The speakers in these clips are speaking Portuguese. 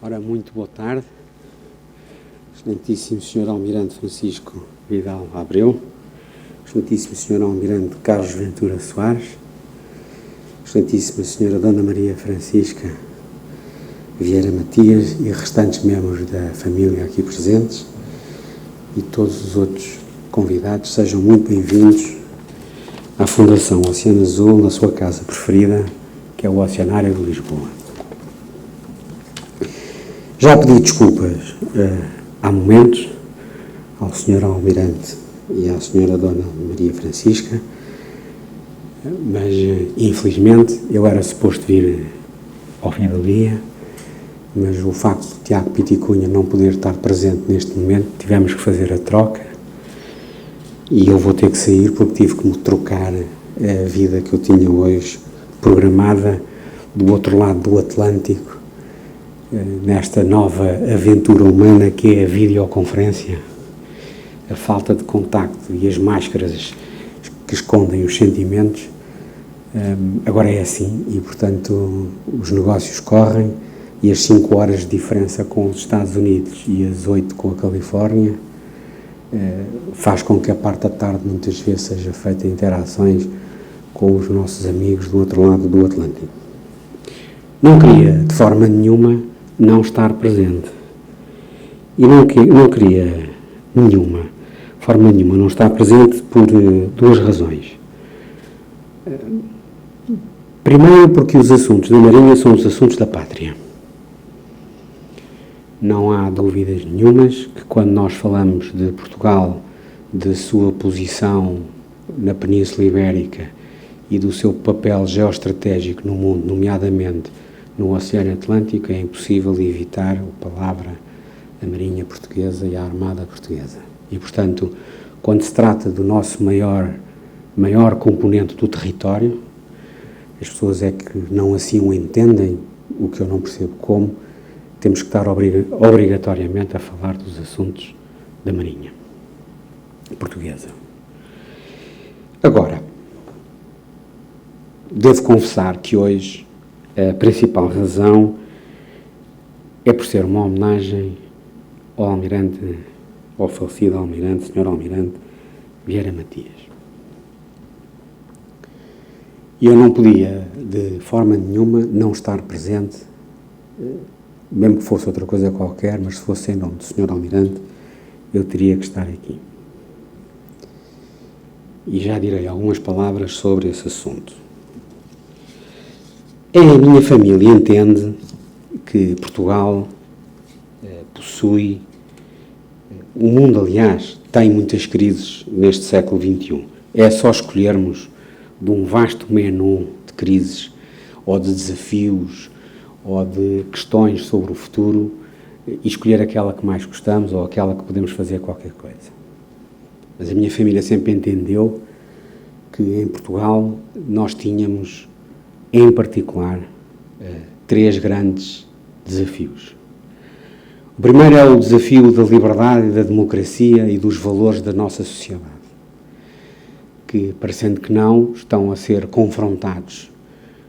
Ora, muito boa tarde, excelentíssimo Sr. Almirante Francisco Vidal Abreu, excelentíssimo Sr. Almirante Carlos Ventura Soares, excelentíssima Sra. Dona Maria Francisca Vieira Matias e restantes membros da família aqui presentes e todos os outros convidados, sejam muito bem-vindos à Fundação Oceano Azul, na sua casa preferida, que é o Oceanário de Lisboa. Já pedi desculpas há momentos ao Sr. Almirante e à Sra. Dona Maria Francisca, mas infelizmente eu era suposto vir ao fim do dia, mas o facto de Tiago Piticunha não poder estar presente neste momento, tivemos que fazer a troca e eu vou ter que sair porque tive que me trocar a vida que eu tinha hoje programada do outro lado do Atlântico, nesta nova aventura humana que é a videoconferência. A falta de contacto e as máscaras que escondem os sentimentos, agora é assim e, portanto, os negócios correm e as 5 horas de diferença com os Estados Unidos e as 8 com a Califórnia faz com que a parte da tarde muitas vezes seja feita interações com os nossos amigos do outro lado do Atlântico. Não queria, de forma nenhuma, não estar presente. E não queria forma nenhuma, não estar presente por 2 razões. Primeiro, porque os assuntos da Marinha são os assuntos da pátria. Não há dúvidas nenhumas que quando nós falamos de Portugal, de sua posição na Península Ibérica e do seu papel geoestratégico no mundo, nomeadamente no Oceano Atlântico, é impossível evitar a palavra da Marinha Portuguesa e a Armada Portuguesa. E, portanto, quando se trata do nosso maior componente do território, as pessoas é que não assim o entendem, o que eu não percebo como, temos que estar obrigatoriamente a falar dos assuntos da Marinha Portuguesa. Agora, devo confessar que hoje a principal razão é por ser uma homenagem ao Almirante, ao falecido Almirante, Sr. Almirante Vieira Matias. E eu não podia, de forma nenhuma, não estar presente, mesmo que fosse outra coisa qualquer, mas se fosse em nome do Sr. Almirante, eu teria que estar aqui. E já direi algumas palavras sobre esse assunto. A minha família entende que Portugal possui, o mundo, aliás, tem muitas crises neste século XXI. É só escolhermos de um vasto menu de crises, ou de desafios, ou de questões sobre o futuro, e escolher aquela que mais gostamos, ou aquela que podemos fazer qualquer coisa. Mas a minha família sempre entendeu que em Portugal nós tínhamos, em particular, 3 grandes desafios. O primeiro é o desafio da liberdade, da democracia e dos valores da nossa sociedade, que, parecendo que não, estão a ser confrontados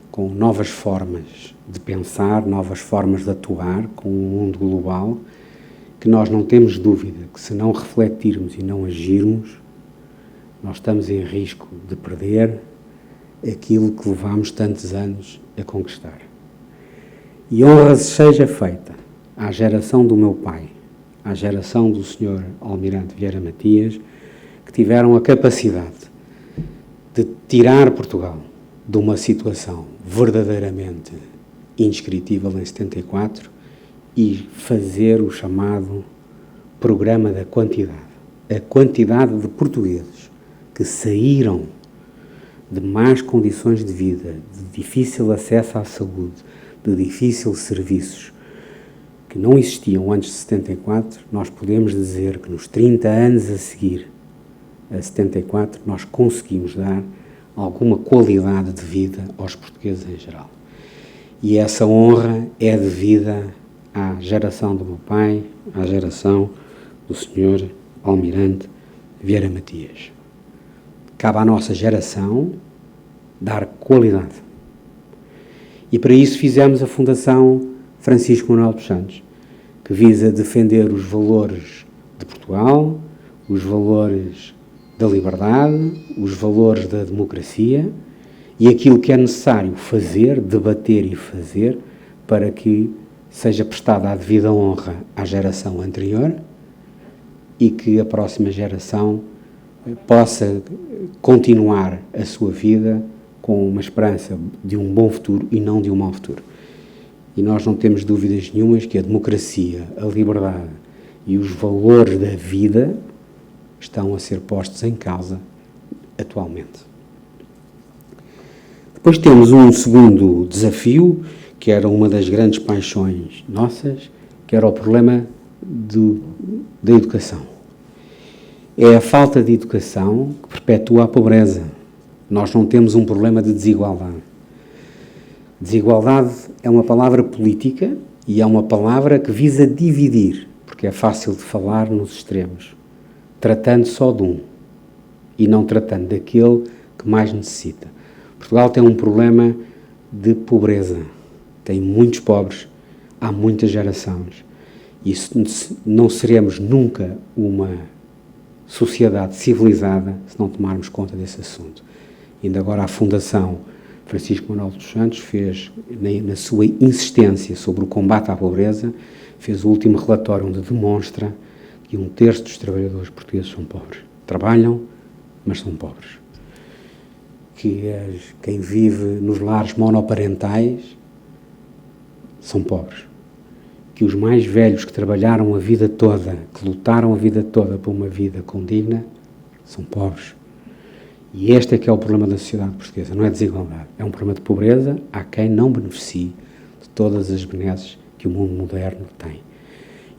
com novas formas de pensar, novas formas de atuar com o mundo global, que nós não temos dúvida que, se não refletirmos e não agirmos, nós estamos em risco de perder aquilo que levamos tantos anos a conquistar. E honra seja feita à geração do meu pai, à geração do Sr. Almirante Vieira Matias, que tiveram a capacidade de tirar Portugal de uma situação verdadeiramente indescritível em 74 e fazer o chamado programa da quantidade. A quantidade de portugueses que saíram de más condições de vida, de difícil acesso à saúde, de difíceis serviços que não existiam antes de 74, nós podemos dizer que nos 30 anos a seguir a 74 nós conseguimos dar alguma qualidade de vida aos portugueses em geral. E essa honra é devida à geração do meu pai, à geração do Sr. Almirante Vieira Matias. Cabe à nossa geração dar qualidade. E para isso fizemos a Fundação Francisco Manuel dos Santos, que visa defender os valores de Portugal, os valores da liberdade, os valores da democracia e aquilo que é necessário fazer, debater e fazer para que seja prestada a devida honra à geração anterior e que a próxima geração possa continuar a sua vida com uma esperança de um bom futuro e não de um mau futuro. E nós não temos dúvidas nenhumas que a democracia, a liberdade e os valores da vida estão a ser postos em causa atualmente. Depois temos um segundo desafio, que era uma das grandes paixões nossas, que era o problema da educação. É a falta de educação que perpetua a pobreza. Nós não temos um problema de desigualdade. Desigualdade é uma palavra política e é uma palavra que visa dividir, porque é fácil de falar nos extremos, tratando só de um e não tratando daquele que mais necessita. Portugal tem um problema de pobreza, tem muitos pobres, há muitas gerações, e não seremos nunca uma sociedade civilizada se não tomarmos conta desse assunto. Ainda agora a Fundação Francisco Manuel dos Santos fez, na sua insistência sobre o combate à pobreza, fez o último relatório onde demonstra que 1/3 dos trabalhadores portugueses são pobres. Trabalham, mas são pobres. Que quem vive nos lares monoparentais são pobres. Que os mais velhos que trabalharam a vida toda, que lutaram a vida toda por uma vida condigna, são pobres. E este é que é o problema da sociedade portuguesa, não é desigualdade. É um problema de pobreza, há quem não beneficie de todas as benesses que o mundo moderno tem.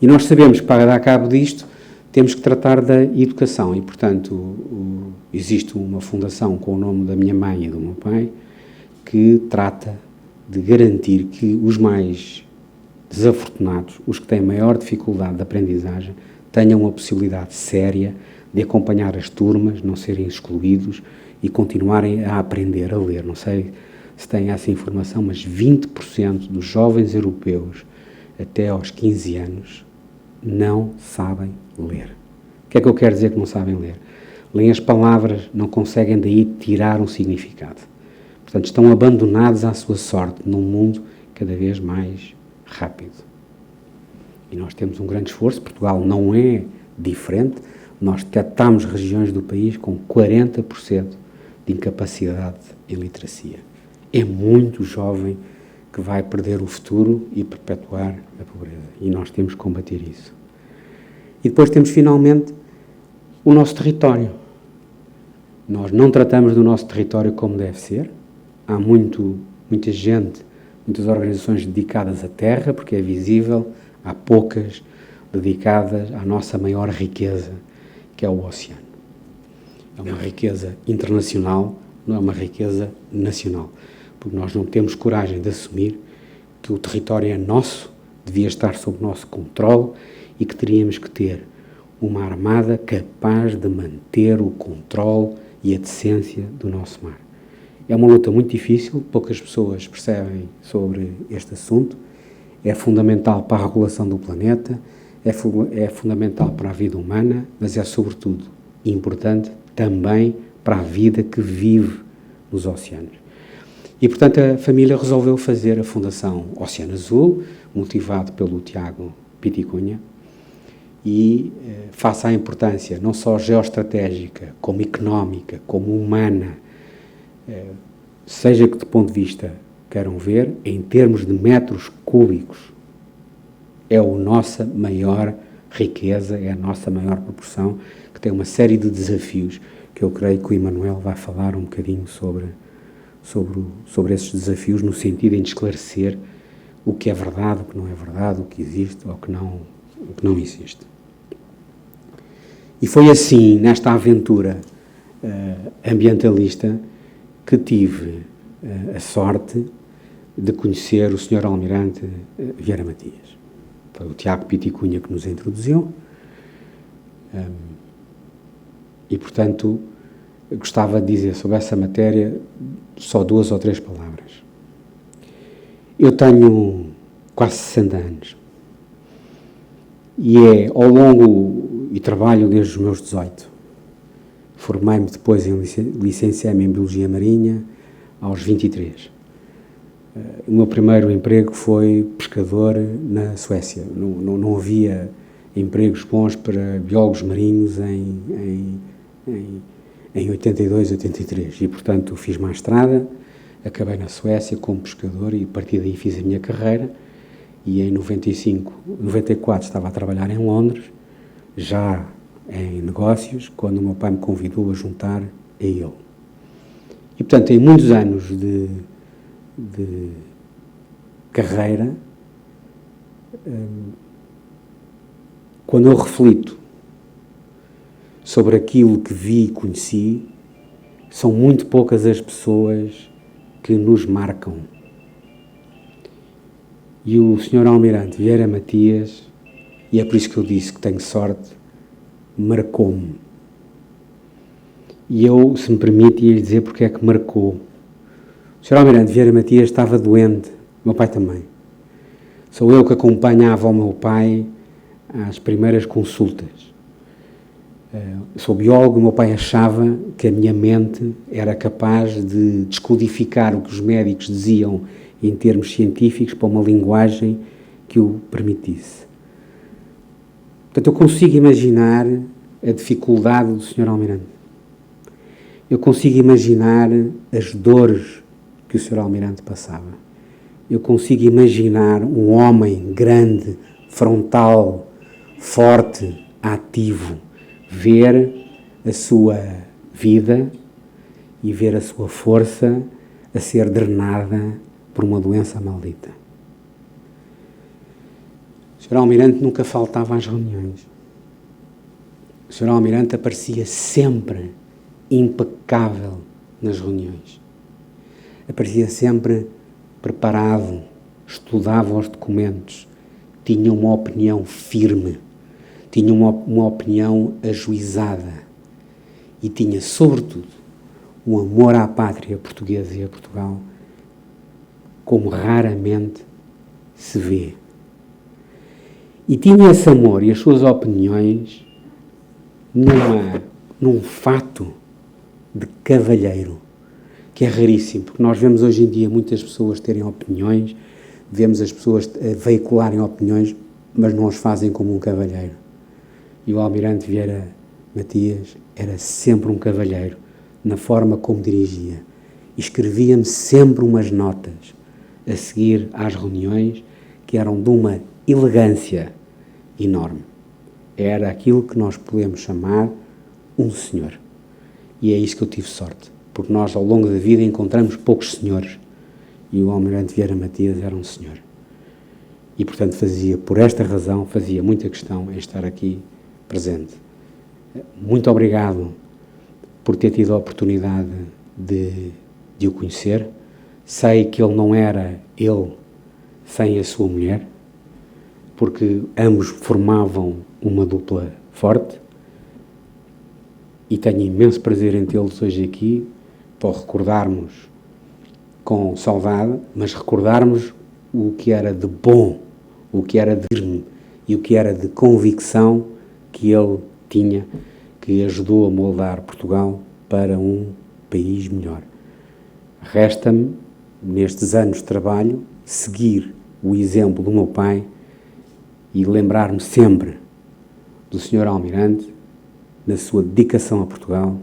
E nós sabemos que para dar cabo disto, temos que tratar da educação e, portanto, existe uma fundação com o nome da minha mãe e do meu pai que trata de garantir que os mais desafortunados, os que têm maior dificuldade de aprendizagem, tenham a possibilidade séria de acompanhar as turmas, não serem excluídos e continuarem a aprender a ler. Não sei se têm essa informação, mas 20% dos jovens europeus até aos 15 anos não sabem ler. O que é que eu quero dizer que não sabem ler? Leem as palavras, não conseguem daí tirar um significado. Portanto, estão abandonados à sua sorte num mundo cada vez mais rápido. E nós temos um grande esforço. Portugal não é diferente. Nós detectamos regiões do país com 40% de incapacidade em literacia. É muito jovem que vai perder o futuro e perpetuar a pobreza. E nós temos que combater isso. E depois temos, finalmente, o nosso território. Nós não tratamos do nosso território como deve ser. Há muita gente, muitas organizações dedicadas à terra, porque é visível. Há poucas dedicadas à nossa maior riqueza, que é o oceano. É uma riqueza internacional, não é uma riqueza nacional. Porque nós não temos coragem de assumir que o território é nosso, devia estar sob nosso controle e que teríamos que ter uma armada capaz de manter o controle e a decência do nosso mar. É uma luta muito difícil, poucas pessoas percebem sobre este assunto, é fundamental para a regulação do planeta, é fundamental para a vida humana, mas é sobretudo importante também para a vida que vive nos oceanos. E, portanto, a família resolveu fazer a Fundação Oceano Azul, motivado pelo Tiago Piticunha, e face à importância não só geoestratégica, como económica, como humana, seja que de ponto de vista queiram ver, em termos de metros cúbicos, é a nossa maior riqueza, é a nossa maior proporção, que tem uma série de desafios que eu creio que o Emanuel vai falar um bocadinho sobre esses desafios, no sentido de esclarecer o que é verdade, o que não é verdade, o que existe ou o que não existe. E foi assim, nesta aventura ambientalista, que tive a sorte de conhecer o Sr. Almirante Vieira Matias. Foi o Tiago Piticunha que nos introduziu e, portanto, gostava de dizer sobre essa matéria só 2 ou 3 palavras. Eu tenho quase 60 anos. E é ao longo, e trabalho desde os meus 18. Formei-me depois, licenciei-me em Biologia Marinha aos 23. O meu primeiro emprego foi pescador na Suécia. Não havia empregos bons para biólogos marinhos em 82, 83. E, portanto, fiz uma estrada, acabei na Suécia como pescador e a partir daí fiz a minha carreira. E em 94 estava a trabalhar em Londres, já em negócios, quando o meu pai me convidou a juntar a ele. E, portanto, em muitos anos de carreira, quando eu reflito sobre aquilo que vi e conheci, são muito poucas as pessoas que nos marcam. E o Sr. Almirante Vieira Matias, e é por isso que eu disse que tenho sorte, marcou-me. E eu, se me permite, ia dizer porque é que marcou. O Sr. Almirante Vieira Matias estava doente, o meu pai também. Sou eu que acompanhava o meu pai às primeiras consultas. Sou biólogo, o meu pai achava que a minha mente era capaz de descodificar o que os médicos diziam em termos científicos para uma linguagem que o permitisse. Portanto, eu consigo imaginar a dificuldade do Sr. Almirante. Eu consigo imaginar as dores que o Sr. Almirante passava. Eu consigo imaginar um homem grande, frontal, forte, ativo, ver a sua vida e ver a sua força a ser drenada por uma doença maldita. O Sr. Almirante nunca faltava às reuniões. O Sr. Almirante aparecia sempre impecável nas reuniões. Aparecia sempre preparado, estudava os documentos, tinha uma opinião firme, tinha uma opinião ajuizada e tinha, sobretudo, um amor à pátria portuguesa e a Portugal como raramente se vê. E tinha esse amor e as suas opiniões num fato de cavalheiro, que é raríssimo, porque nós vemos hoje em dia muitas pessoas terem opiniões, vemos as pessoas veicularem opiniões, mas não as fazem como um cavalheiro. E o Almirante Vieira Matias era sempre um cavalheiro, na forma como dirigia. E escrevia-me sempre umas notas a seguir às reuniões que eram de uma elegância enorme. Era aquilo que nós podemos chamar um senhor. E é isso que eu tive sorte, porque nós ao longo da vida encontramos poucos senhores e o Almirante Vieira Matias era um senhor. E portanto por esta razão, fazia muita questão em estar aqui presente. Muito obrigado por ter tido a oportunidade de o conhecer. Sei que ele não era ele sem a sua mulher, porque ambos formavam uma dupla forte, e tenho imenso prazer em tê-los hoje aqui, para recordarmos com saudade, mas recordarmos o que era de bom, o que era de firme e o que era de convicção que ele tinha, que ajudou a moldar Portugal para um país melhor. Resta-me, nestes anos de trabalho, seguir o exemplo do meu pai e lembrar-me sempre do Sr. Almirante, na sua dedicação a Portugal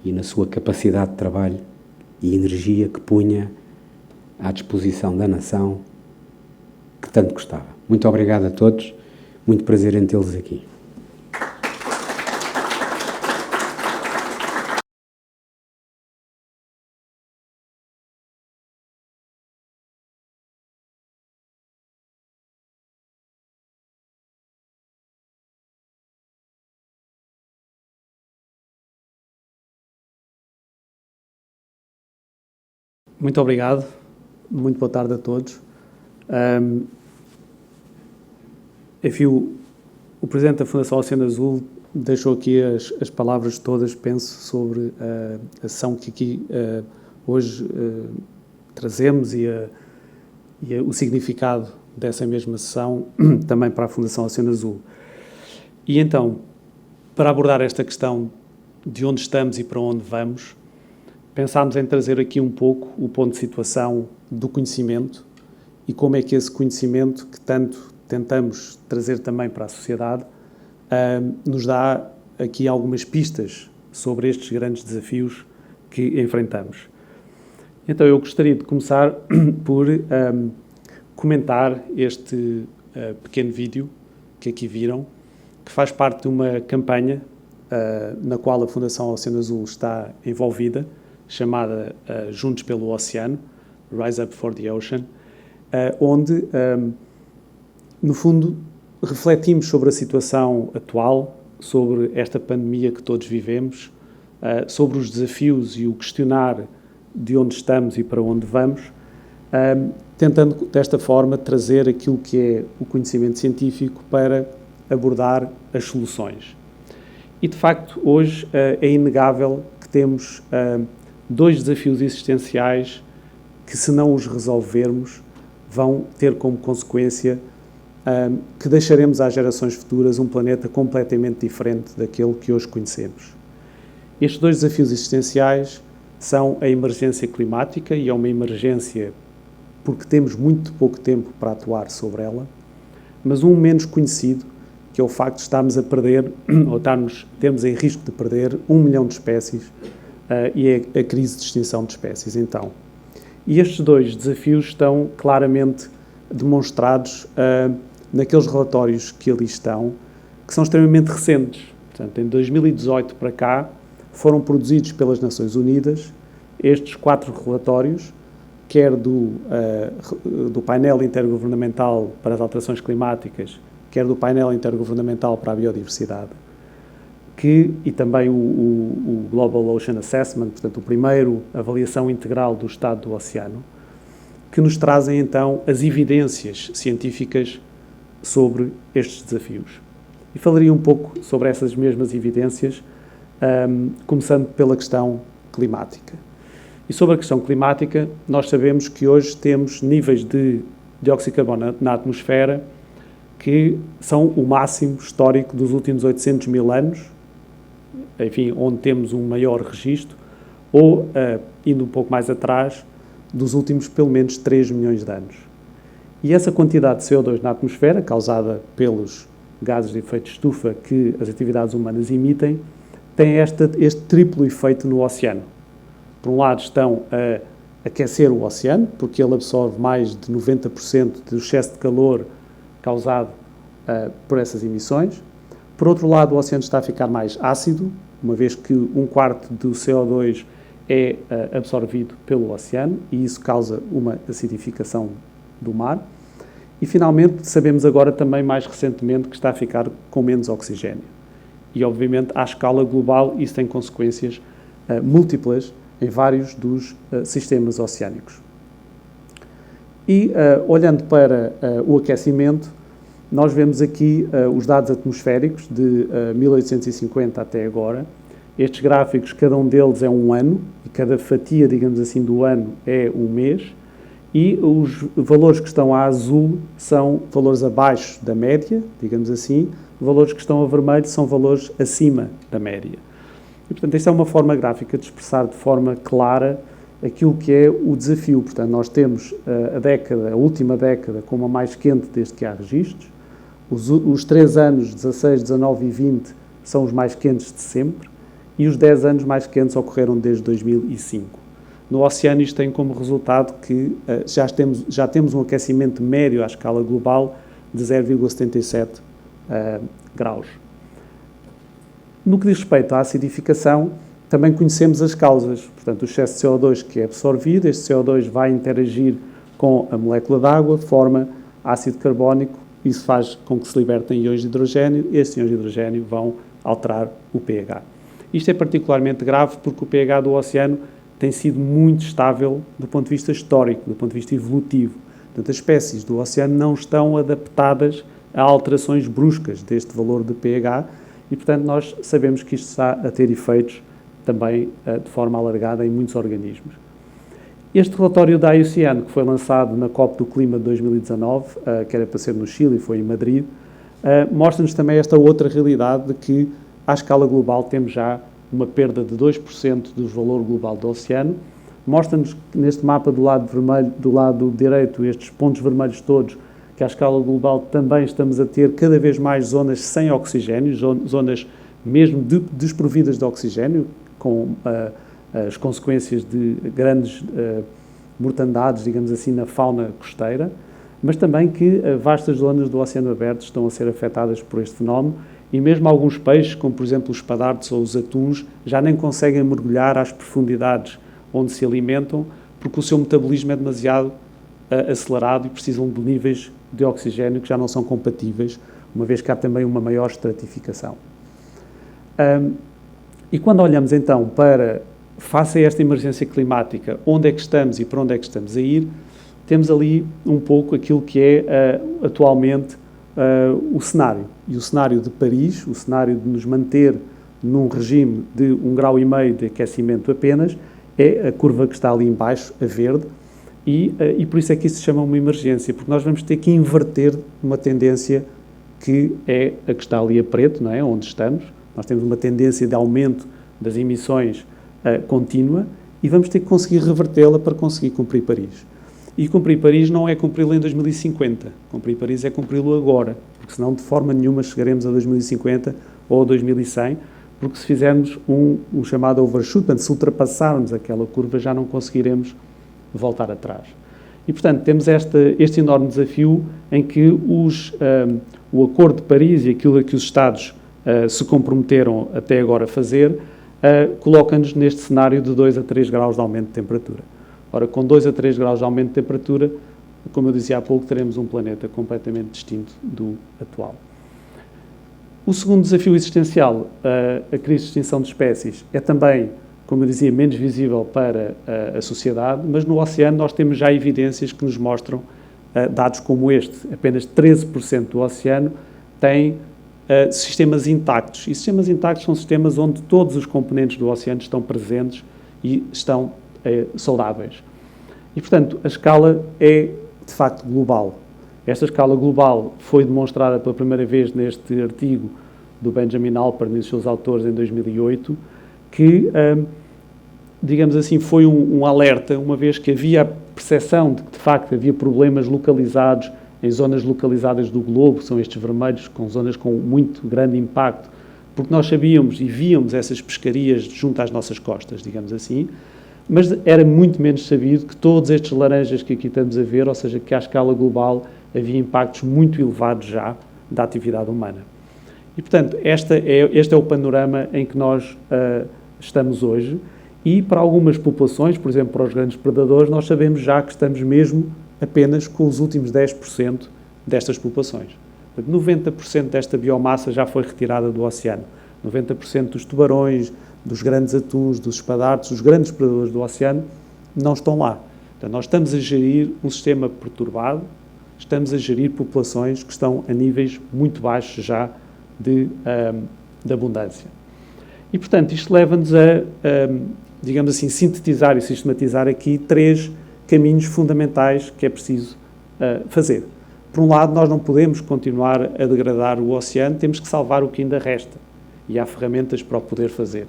e na sua capacidade de trabalho e energia que punha à disposição da nação que tanto gostava. Muito obrigado a todos, muito prazer em tê-los aqui. Muito obrigado, muito boa tarde a todos. Enfim, o Presidente da Fundação Oceano Azul deixou aqui as palavras todas, penso, sobre a ação que aqui hoje trazemos e o significado dessa mesma sessão também para a Fundação Oceano Azul. E então, para abordar esta questão de onde estamos e para onde vamos, pensámos em trazer aqui um pouco o ponto de situação do conhecimento e como é que esse conhecimento, que tanto tentamos trazer também para a sociedade, nos dá aqui algumas pistas sobre estes grandes desafios que enfrentamos. Então, eu gostaria de começar por comentar este pequeno vídeo que aqui viram, que faz parte de uma campanha na qual a Fundação Oceano Azul está envolvida, chamada Juntos pelo Oceano, Rise Up for the Ocean, onde, no fundo, refletimos sobre a situação atual, sobre esta pandemia que todos vivemos, sobre os desafios e o questionar de onde estamos e para onde vamos, tentando, desta forma, trazer aquilo que é o conhecimento científico para abordar as soluções. E, de facto, hoje é inegável que temos dois desafios existenciais que, se não os resolvermos, vão ter como consequência que deixaremos às gerações futuras um planeta completamente diferente daquele que hoje conhecemos. Estes dois desafios existenciais são a emergência climática, e é uma emergência porque temos muito pouco tempo para atuar sobre ela, mas um menos conhecido, que é o facto de estarmos a perder, ou termos em risco de perder 1 milhão de espécies, e é a crise de extinção de espécies, então. E estes dois desafios estão claramente demonstrados naqueles relatórios que ali estão, que são extremamente recentes. Portanto, em 2018 para cá, foram produzidos pelas Nações Unidas estes 4 relatórios, quer do painel intergovernamental para as alterações climáticas, quer do painel intergovernamental para a biodiversidade, e também o Global Ocean Assessment, portanto, o primeiro avaliação integral do estado do oceano, que nos trazem, então, as evidências científicas sobre estes desafios. E falaria um pouco sobre essas mesmas evidências, começando pela questão climática. E sobre a questão climática, nós sabemos que hoje temos níveis de dióxido de carbono na atmosfera que são o máximo histórico dos últimos 800 mil anos, enfim, onde temos um maior registro, ou, indo um pouco mais atrás, dos últimos pelo menos 3 milhões de anos. E essa quantidade de CO2 na atmosfera, causada pelos gases de efeito de estufa que as atividades humanas emitem, tem este triplo efeito no oceano. Por um lado, estão a aquecer o oceano, porque ele absorve mais de 90% do excesso de calor causado por essas emissões. Por outro lado, o oceano está a ficar mais ácido, uma vez que 1/4 do CO2 é absorvido pelo oceano, e isso causa uma acidificação do mar. E, finalmente, sabemos agora também, mais recentemente, que está a ficar com menos oxigênio. E, obviamente, à escala global, isso tem consequências múltiplas em vários dos sistemas oceânicos. E, olhando para o aquecimento, nós vemos aqui os dados atmosféricos de 1850 até agora. Estes gráficos, cada um deles é um ano, e cada fatia, digamos assim, do ano é um mês, e os valores que estão a azul são valores abaixo da média, digamos assim, valores que estão a vermelho são valores acima da média. E, portanto, esta é uma forma gráfica de expressar de forma clara aquilo que é o desafio. Portanto, nós temos a última década como a mais quente desde que há registros. Os 3 anos, 16, 19 e 20, são os mais quentes de sempre, e os 10 anos mais quentes ocorreram desde 2005. No oceano, isto tem como resultado que já temos um aquecimento médio à escala global de 0,77 graus. No que diz respeito à acidificação, também conhecemos as causas. Portanto, o excesso de CO2 que é absorvido, este CO2 vai interagir com a molécula de água, forma ácido carbónico, isso faz com que se libertem íons de hidrogênio, estes íons de hidrogênio vão alterar o pH. Isto é particularmente grave porque o pH do oceano tem sido muito estável do ponto de vista histórico, do ponto de vista evolutivo. Portanto, as espécies do oceano não estão adaptadas a alterações bruscas deste valor de pH e, portanto, nós sabemos que isto está a ter efeitos também de forma alargada em muitos organismos. Este relatório da IUCN, que foi lançado na COP do Clima de 2019, que era para ser no Chile e foi em Madrid, mostra-nos também esta outra realidade de que, à escala global, temos já uma perda de 2% do valor global do oceano. Mostra-nos neste mapa do lado vermelho, do lado direito, estes pontos vermelhos todos, que à escala global também estamos a ter cada vez mais zonas sem oxigênio, zonas mesmo desprovidas de oxigênio, com as consequências de grandes mortandades, digamos assim, na fauna costeira, mas também que vastas zonas do oceano aberto estão a ser afetadas por este fenómeno e mesmo alguns peixes, como por exemplo os espadárdeos ou os atuns, já nem conseguem mergulhar às profundidades onde se alimentam porque o seu metabolismo é demasiado acelerado e precisam de níveis de oxigênio que já não são compatíveis, uma vez que há também uma maior estratificação. E quando olhamos então para, face a esta emergência climática, onde é que estamos e para onde é que estamos a ir, temos ali um pouco aquilo que é atualmente o cenário. E o cenário de Paris, o cenário de nos manter num regime de 1,5 grau de aquecimento apenas, é a curva que está ali em baixo, a verde, e por isso é que isso se chama uma emergência, porque nós vamos ter que inverter uma tendência que é a que está ali a preto, não é? Onde estamos. Nós temos uma tendência de aumento das emissões contínua e vamos ter que conseguir revertê-la para conseguir cumprir Paris. E cumprir Paris não é cumpri-lo em 2050, cumprir Paris é cumpri-lo agora, porque senão de forma nenhuma chegaremos a 2050 ou a 2100, porque se fizermos um chamado overshoot, portanto, se ultrapassarmos aquela curva já não conseguiremos voltar atrás. E, portanto, temos este enorme desafio em que o Acordo de Paris e aquilo a que os Estados se comprometeram até agora a fazer, coloca-nos neste cenário de 2 a 3 graus de aumento de temperatura. Ora, com 2 a 3 graus de aumento de temperatura, como eu dizia há pouco, teremos um planeta completamente distinto do atual. O segundo desafio existencial, a crise de extinção de espécies, é também, como eu dizia, menos visível para a sociedade, mas no oceano nós temos já evidências que nos mostram dados como este. Apenas 13% do oceano tem sistemas intactos. E sistemas intactos são sistemas onde todos os componentes do oceano estão presentes e estão saudáveis. E, portanto, a escala é, de facto, global. Esta escala global foi demonstrada pela primeira vez neste artigo do Benjamin Alpern e dos seus autores em 2008, que, digamos assim, foi um alerta, uma vez que havia a percepção de que, de facto, havia problemas localizados em zonas localizadas do globo, são estes vermelhos, com zonas com muito grande impacto, porque nós sabíamos e víamos essas pescarias junto às nossas costas, digamos assim, mas era muito menos sabido que todos estes laranjas que aqui estamos a ver, ou seja, que à escala global havia impactos muito elevados já da atividade humana. E, portanto, este é o panorama em que nós estamos hoje e para algumas populações, por exemplo, para os grandes predadores, nós sabemos já que estamos mesmo apenas com os últimos 10% destas populações. Portanto, 90% desta biomassa já foi retirada do oceano. 90% dos tubarões, dos grandes atuns, dos espadárdeos, os grandes predadores do oceano, não estão lá. Portanto, nós estamos a gerir um sistema perturbado, estamos a gerir populações que estão a níveis muito baixos já de abundância. E, portanto, isto leva-nos a, digamos assim, sintetizar e sistematizar aqui 3 caminhos fundamentais que é preciso fazer. Por um lado, nós não podemos continuar a degradar o oceano, temos que salvar o que ainda resta. E há ferramentas para o poder fazer.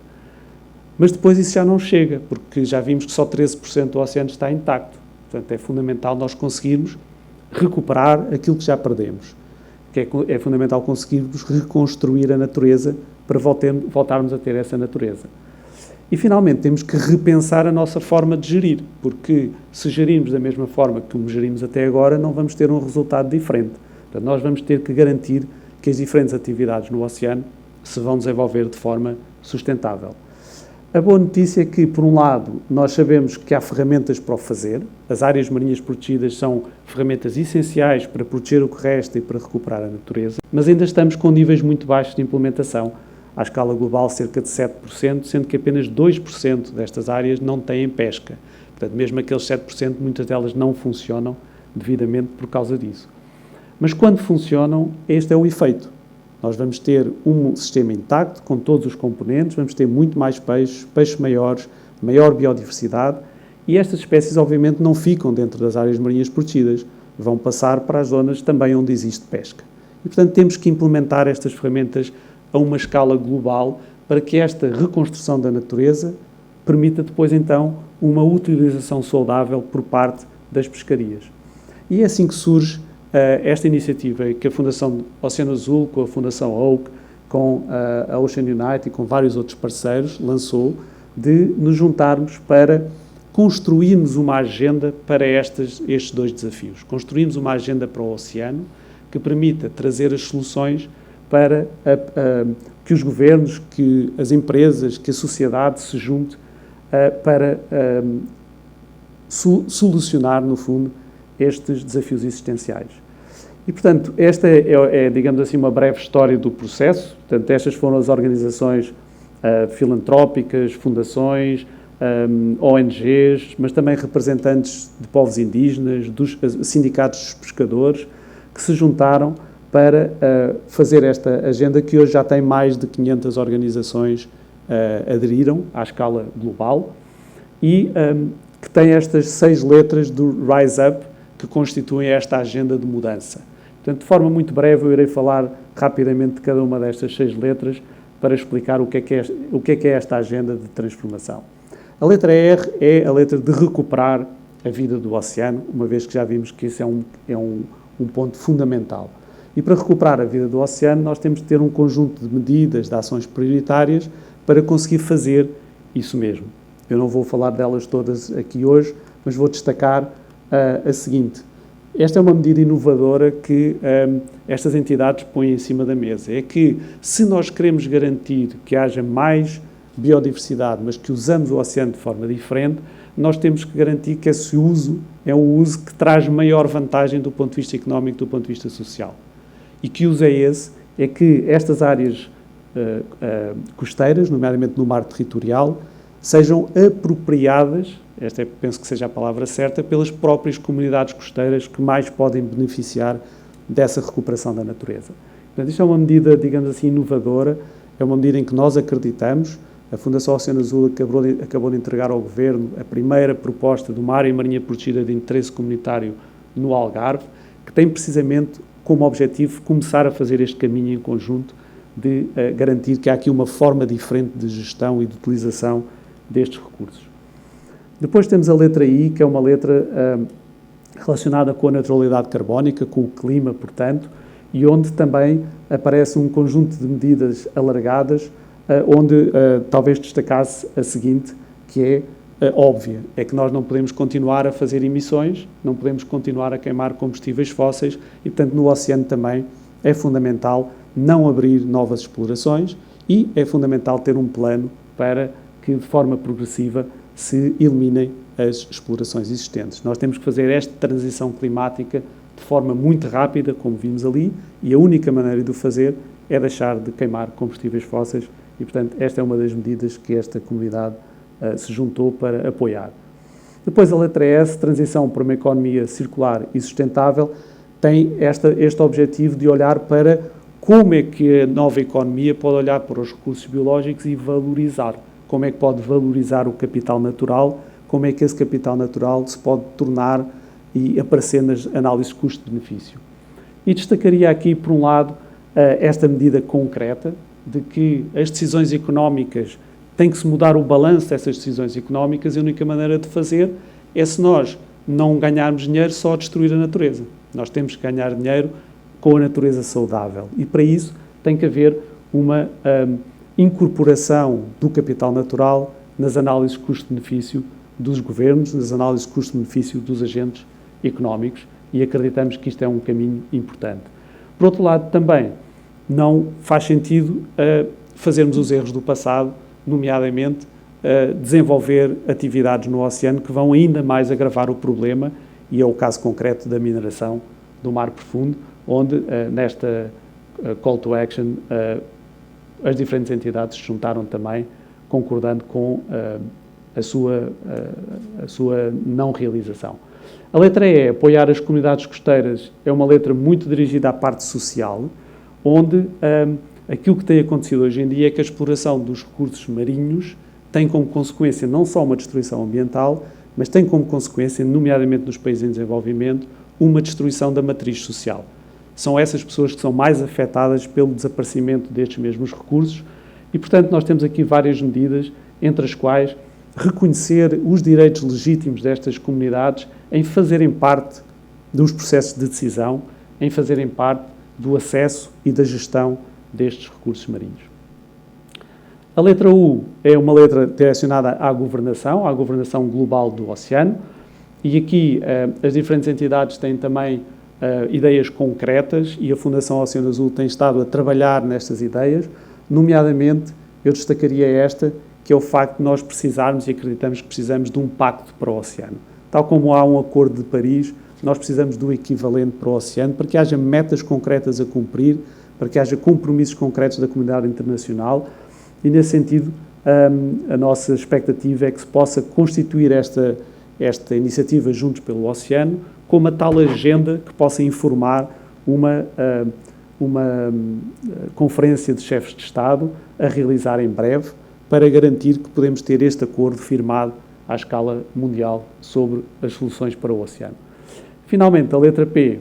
Mas depois isso já não chega, porque já vimos que só 13% do oceano está intacto. Portanto, é fundamental nós conseguirmos recuperar aquilo que já perdemos. Que é fundamental conseguirmos reconstruir a natureza para voltarmos a ter essa natureza. E, finalmente, temos que repensar a nossa forma de gerir, porque se gerirmos da mesma forma que como gerimos até agora, não vamos ter um resultado diferente. Portanto, nós vamos ter que garantir que as diferentes atividades no oceano se vão desenvolver de forma sustentável. A boa notícia é que, por um lado, nós sabemos que há ferramentas para o fazer. As áreas marinhas protegidas são ferramentas essenciais para proteger o que resta e para recuperar a natureza, mas ainda estamos com níveis muito baixos de implementação. À escala global, cerca de 7%, sendo que apenas 2% destas áreas não têm pesca. Portanto, mesmo aqueles 7%, muitas delas não funcionam devidamente por causa disso. Mas quando funcionam, este é o efeito. Nós vamos ter um sistema intacto, com todos os componentes, vamos ter muito mais peixes, peixes maiores, maior biodiversidade E estas espécies, obviamente, não ficam dentro das áreas marinhas protegidas, vão passar para as zonas também onde existe pesca. E, portanto, temos que implementar estas ferramentas a uma escala global para que esta reconstrução da natureza permita depois, então, uma utilização saudável por parte das pescarias. E é assim que surge esta iniciativa que a Fundação Oceano Azul, com a Fundação Oak, com a Ocean Unite e com vários outros parceiros, lançou, de nos juntarmos para construirmos uma agenda para estes dois desafios. Construirmos uma agenda para o oceano que permita trazer as soluções para que os governos, que as empresas, que a sociedade se junte para solucionar, no fundo, estes desafios existenciais. E, portanto, esta é, digamos assim, uma breve história do processo. Portanto, estas foram as organizações filantrópicas, fundações, ONGs, mas também representantes de povos indígenas, dos sindicatos dos pescadores, que se juntaram para fazer esta agenda que hoje já tem mais de 500 organizações aderiram à escala global e que tem estas 6 letras do Rise Up que constituem esta agenda de mudança. Portanto, de forma muito breve, eu irei falar rapidamente de cada uma destas 6 letras para explicar o que é esta agenda de transformação. A letra R é a letra de recuperar a vida do oceano, uma vez que já vimos que isso é um ponto fundamental. E para recuperar a vida do oceano, nós temos de ter um conjunto de medidas, de ações prioritárias para conseguir fazer isso mesmo. Eu não vou falar delas todas aqui hoje, mas vou destacar a seguinte. Esta é uma medida inovadora que estas entidades põem em cima da mesa. É que, se nós queremos garantir que haja mais biodiversidade, mas que usamos o oceano de forma diferente, nós temos que garantir que esse uso é um uso que traz maior vantagem do ponto de vista económico, do ponto de vista social. E que uso é esse? É que estas áreas costeiras, nomeadamente no mar territorial, sejam apropriadas, penso que seja a palavra certa, pelas próprias comunidades costeiras que mais podem beneficiar dessa recuperação da natureza. Portanto, isto é uma medida, digamos assim, inovadora, é uma medida em que nós acreditamos. A Fundação Oceano Azul acabou de entregar ao Governo a primeira proposta de uma área marinha protegida de interesse comunitário no Algarve, que tem precisamente como objetivo começar a fazer este caminho em conjunto de garantir que há aqui uma forma diferente de gestão e de utilização destes recursos. Depois temos a letra I, que é uma letra relacionada com a neutralidade carbónica, com o clima, portanto, e onde também aparece um conjunto de medidas alargadas, onde talvez destacasse a seguinte, que é óbvia, é que nós não podemos continuar a fazer emissões, não podemos continuar a queimar combustíveis fósseis e, portanto, no oceano também é fundamental não abrir novas explorações e é fundamental ter um plano para que, de forma progressiva, se eliminem as explorações existentes. Nós temos que fazer esta transição climática de forma muito rápida, como vimos ali, e a única maneira de o fazer é deixar de queimar combustíveis fósseis e, portanto, esta é uma das medidas que esta comunidade se juntou para apoiar. Depois, a letra S, transição para uma economia circular e sustentável, tem este objetivo de olhar para como é que a nova economia pode olhar para os recursos biológicos e valorizar. Como é que pode valorizar o capital natural, como é que esse capital natural se pode tornar e aparecer nas análises custo-benefício. E destacaria aqui, por um lado, esta medida concreta de que as decisões económicas tem que se mudar o balanço dessas decisões económicas e a única maneira de fazer é se nós não ganharmos dinheiro só a destruir a natureza. Nós temos que ganhar dinheiro com a natureza saudável e para isso tem que haver uma incorporação do capital natural nas análises custo-benefício dos governos, nas análises custo-benefício dos agentes económicos e acreditamos que isto é um caminho importante. Por outro lado, também não faz sentido fazermos os erros do passado, nomeadamente desenvolver atividades no oceano que vão ainda mais agravar o problema, e é o caso concreto da mineração do mar profundo, onde nesta call to action as diferentes entidades se juntaram também, concordando com a sua não realização. A letra E, apoiar as comunidades costeiras, é uma letra muito dirigida à parte social, onde aquilo que tem acontecido hoje em dia é que a exploração dos recursos marinhos tem como consequência não só uma destruição ambiental, mas tem como consequência, nomeadamente nos países em desenvolvimento, uma destruição da matriz social. São essas pessoas que são mais afetadas pelo desaparecimento destes mesmos recursos e, portanto, nós temos aqui várias medidas, entre as quais reconhecer os direitos legítimos destas comunidades em fazerem parte dos processos de decisão, em fazerem parte do acesso e da gestão destes recursos marinhos. A letra U é uma letra direcionada à governação global do oceano, e aqui as diferentes entidades têm também ideias concretas e a Fundação Oceano Azul tem estado a trabalhar nestas ideias, nomeadamente, eu destacaria esta, que é o facto de nós precisarmos e acreditamos que precisamos de um pacto para o oceano. Tal como há um acordo de Paris, nós precisamos do equivalente para o oceano, para que haja metas concretas a cumprir, para que haja compromissos concretos da comunidade internacional e, nesse sentido, a nossa expectativa é que se possa constituir esta iniciativa Juntos pelo Oceano como a tal agenda que possa informar uma conferência de chefes de Estado a realizar em breve para garantir que podemos ter este acordo firmado à escala mundial sobre as soluções para o oceano. Finalmente, a letra P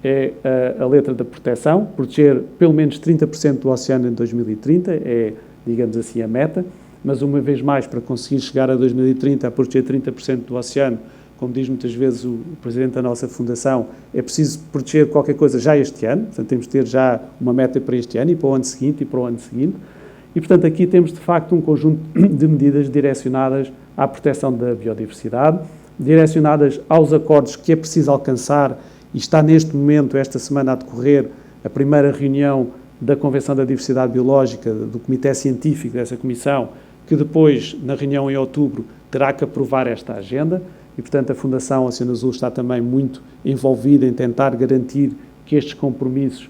é a letra da proteção, proteger pelo menos 30% do oceano em 2030, é, digamos assim, a meta, mas uma vez mais, para conseguir chegar a 2030 a proteger 30% do oceano, como diz muitas vezes o presidente da nossa fundação, é preciso proteger qualquer coisa já este ano, portanto temos de ter já uma meta para este ano e para o ano seguinte e para o ano seguinte, e portanto aqui temos de facto um conjunto de medidas direcionadas à proteção da biodiversidade, direcionadas aos acordos que é preciso alcançar, e está neste momento, esta semana a decorrer, a primeira reunião da Convenção da Diversidade Biológica, do Comitê Científico dessa Comissão, que depois, na reunião em outubro, terá que aprovar esta agenda, e portanto a Fundação Oceano Azul está também muito envolvida em tentar garantir que estes compromissos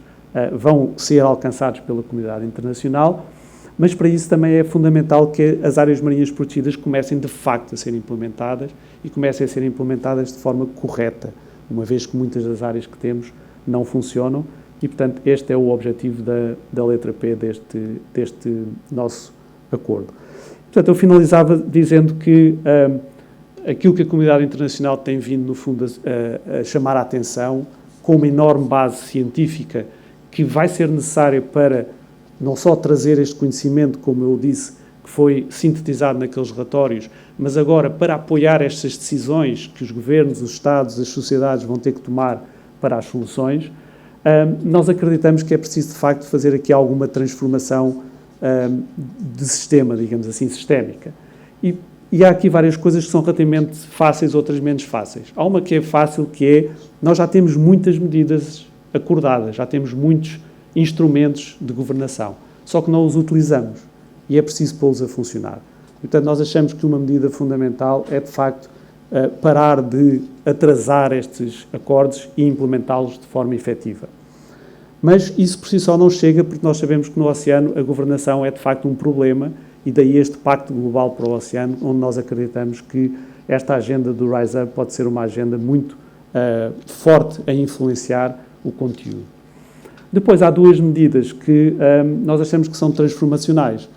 vão ser alcançados pela comunidade internacional, mas para isso também é fundamental que as áreas marinhas protegidas comecem de facto a ser implementadas e comecem a ser implementadas de forma correta, uma vez que muitas das áreas que temos não funcionam e, portanto, este é o objetivo da letra P deste nosso acordo. Portanto, eu finalizava dizendo que aquilo que a comunidade internacional tem vindo, no fundo, a chamar a atenção, com uma enorme base científica que vai ser necessária para não só trazer este conhecimento, como eu disse, que foi sintetizado naqueles relatórios, mas agora para apoiar estas decisões que os governos, os Estados, as sociedades vão ter que tomar para as soluções, nós acreditamos que é preciso, de facto, fazer aqui alguma transformação de sistema, digamos assim, sistémica. E há aqui várias coisas que são relativamente fáceis, outras menos fáceis. Há uma que é fácil, que é, nós já temos muitas medidas acordadas, já temos muitos instrumentos de governação, só que não os utilizamos e é preciso pô-los a funcionar. Portanto, nós achamos que uma medida fundamental é, de facto, parar de atrasar estes acordos e implementá-los de forma efetiva. Mas isso por si só não chega, porque nós sabemos que no oceano a governação é, de facto, um problema e daí este Pacto Global para o Oceano, onde nós acreditamos que esta agenda do Rise Up pode ser uma agenda muito forte a influenciar o conteúdo. Depois, há duas medidas que nós achamos que são transformacionais.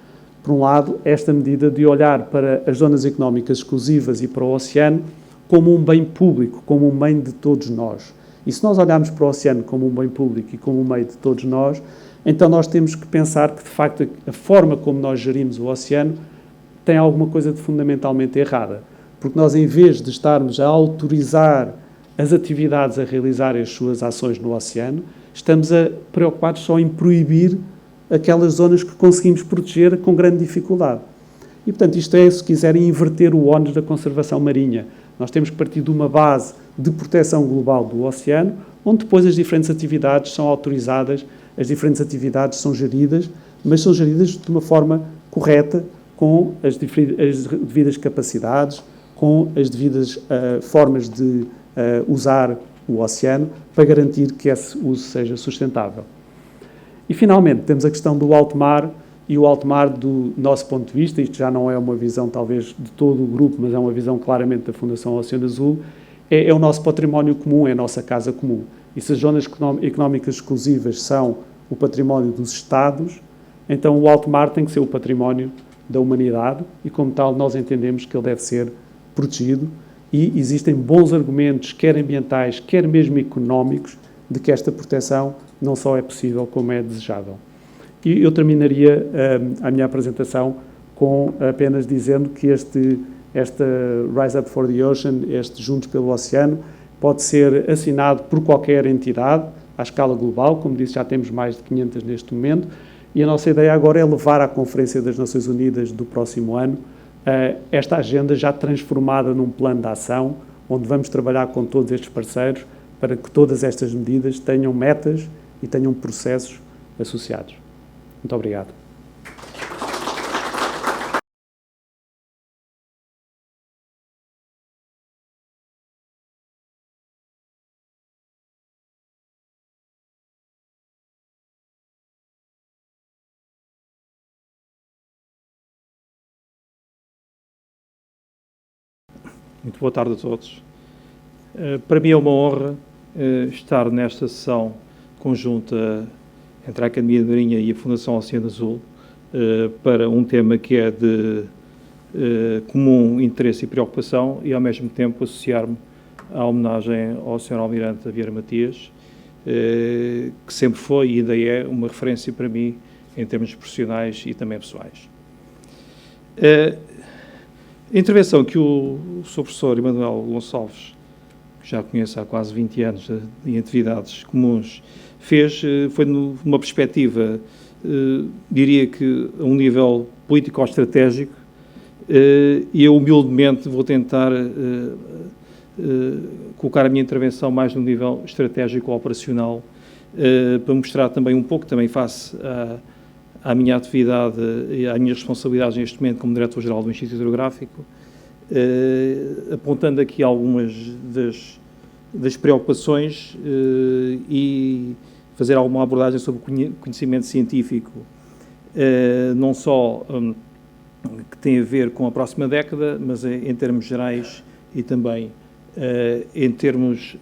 Por um lado, esta medida de olhar para as zonas económicas exclusivas e para o oceano como um bem público, como um bem de todos nós. E se nós olharmos para o oceano como um bem público e como um meio de todos nós, então nós temos que pensar que, de facto, a forma como nós gerimos o oceano tem alguma coisa de fundamentalmente errada. Porque nós, em vez de estarmos a autorizar as atividades a realizar as suas ações no oceano, estamos preocupados só em proibir aquelas zonas que conseguimos proteger com grande dificuldade. E, portanto, isto é, se quiserem, inverter o ónus da conservação marinha. Nós temos que partir de uma base de proteção global do oceano, onde depois as diferentes atividades são autorizadas, as diferentes atividades são geridas, mas são geridas de uma forma correta, com as devidas capacidades, com as devidas formas de usar o oceano, para garantir que esse uso seja sustentável. E, finalmente, temos a questão do alto mar, e o alto mar, do nosso ponto de vista, isto já não é uma visão, talvez, de todo o grupo, mas é uma visão claramente da Fundação Oceano Azul, é o nosso património comum, é a nossa casa comum. E se as zonas económicas exclusivas são o património dos Estados, então o alto mar tem que ser o património da humanidade e, como tal, nós entendemos que ele deve ser protegido e existem bons argumentos, quer ambientais, quer mesmo económicos, de que esta proteção não só é possível, como é desejável. E eu terminaria a minha apresentação com apenas dizendo que esta Rise Up for the Ocean, este Juntos pelo Oceano, pode ser assinado por qualquer entidade, à escala global, como disse, já temos mais de 500 neste momento, e a nossa ideia agora é levar à Conferência das Nações Unidas do próximo ano esta agenda já transformada num plano de ação, onde vamos trabalhar com todos estes parceiros para que todas estas medidas tenham metas e tenham processos associados. Muito obrigado. Muito boa tarde a todos. Para mim é uma honra estar nesta sessão conjunta entre a Academia de Marinha e a Fundação Oceano Azul para um tema que é de comum interesse e preocupação e, ao mesmo tempo, associar-me à homenagem ao Sr. Almirante Vieira Matias, que sempre foi e ainda é uma referência para mim em termos profissionais e também pessoais. A intervenção que o Sr. Professor Emanuel Gonçalves, que já conheço há quase 20 anos em atividades comuns, fez, foi numa perspectiva, diria que a um nível político-estratégico, e eu humildemente vou tentar colocar a minha intervenção mais no nível estratégico-operacional, para mostrar também um pouco, também face à minha atividade e às minhas responsabilidades neste momento como Diretor-Geral do Instituto Hidrográfico, apontando aqui algumas das preocupações e fazer alguma abordagem sobre o conhecimento científico, não só que tem a ver com a próxima década, mas em termos gerais e também em termos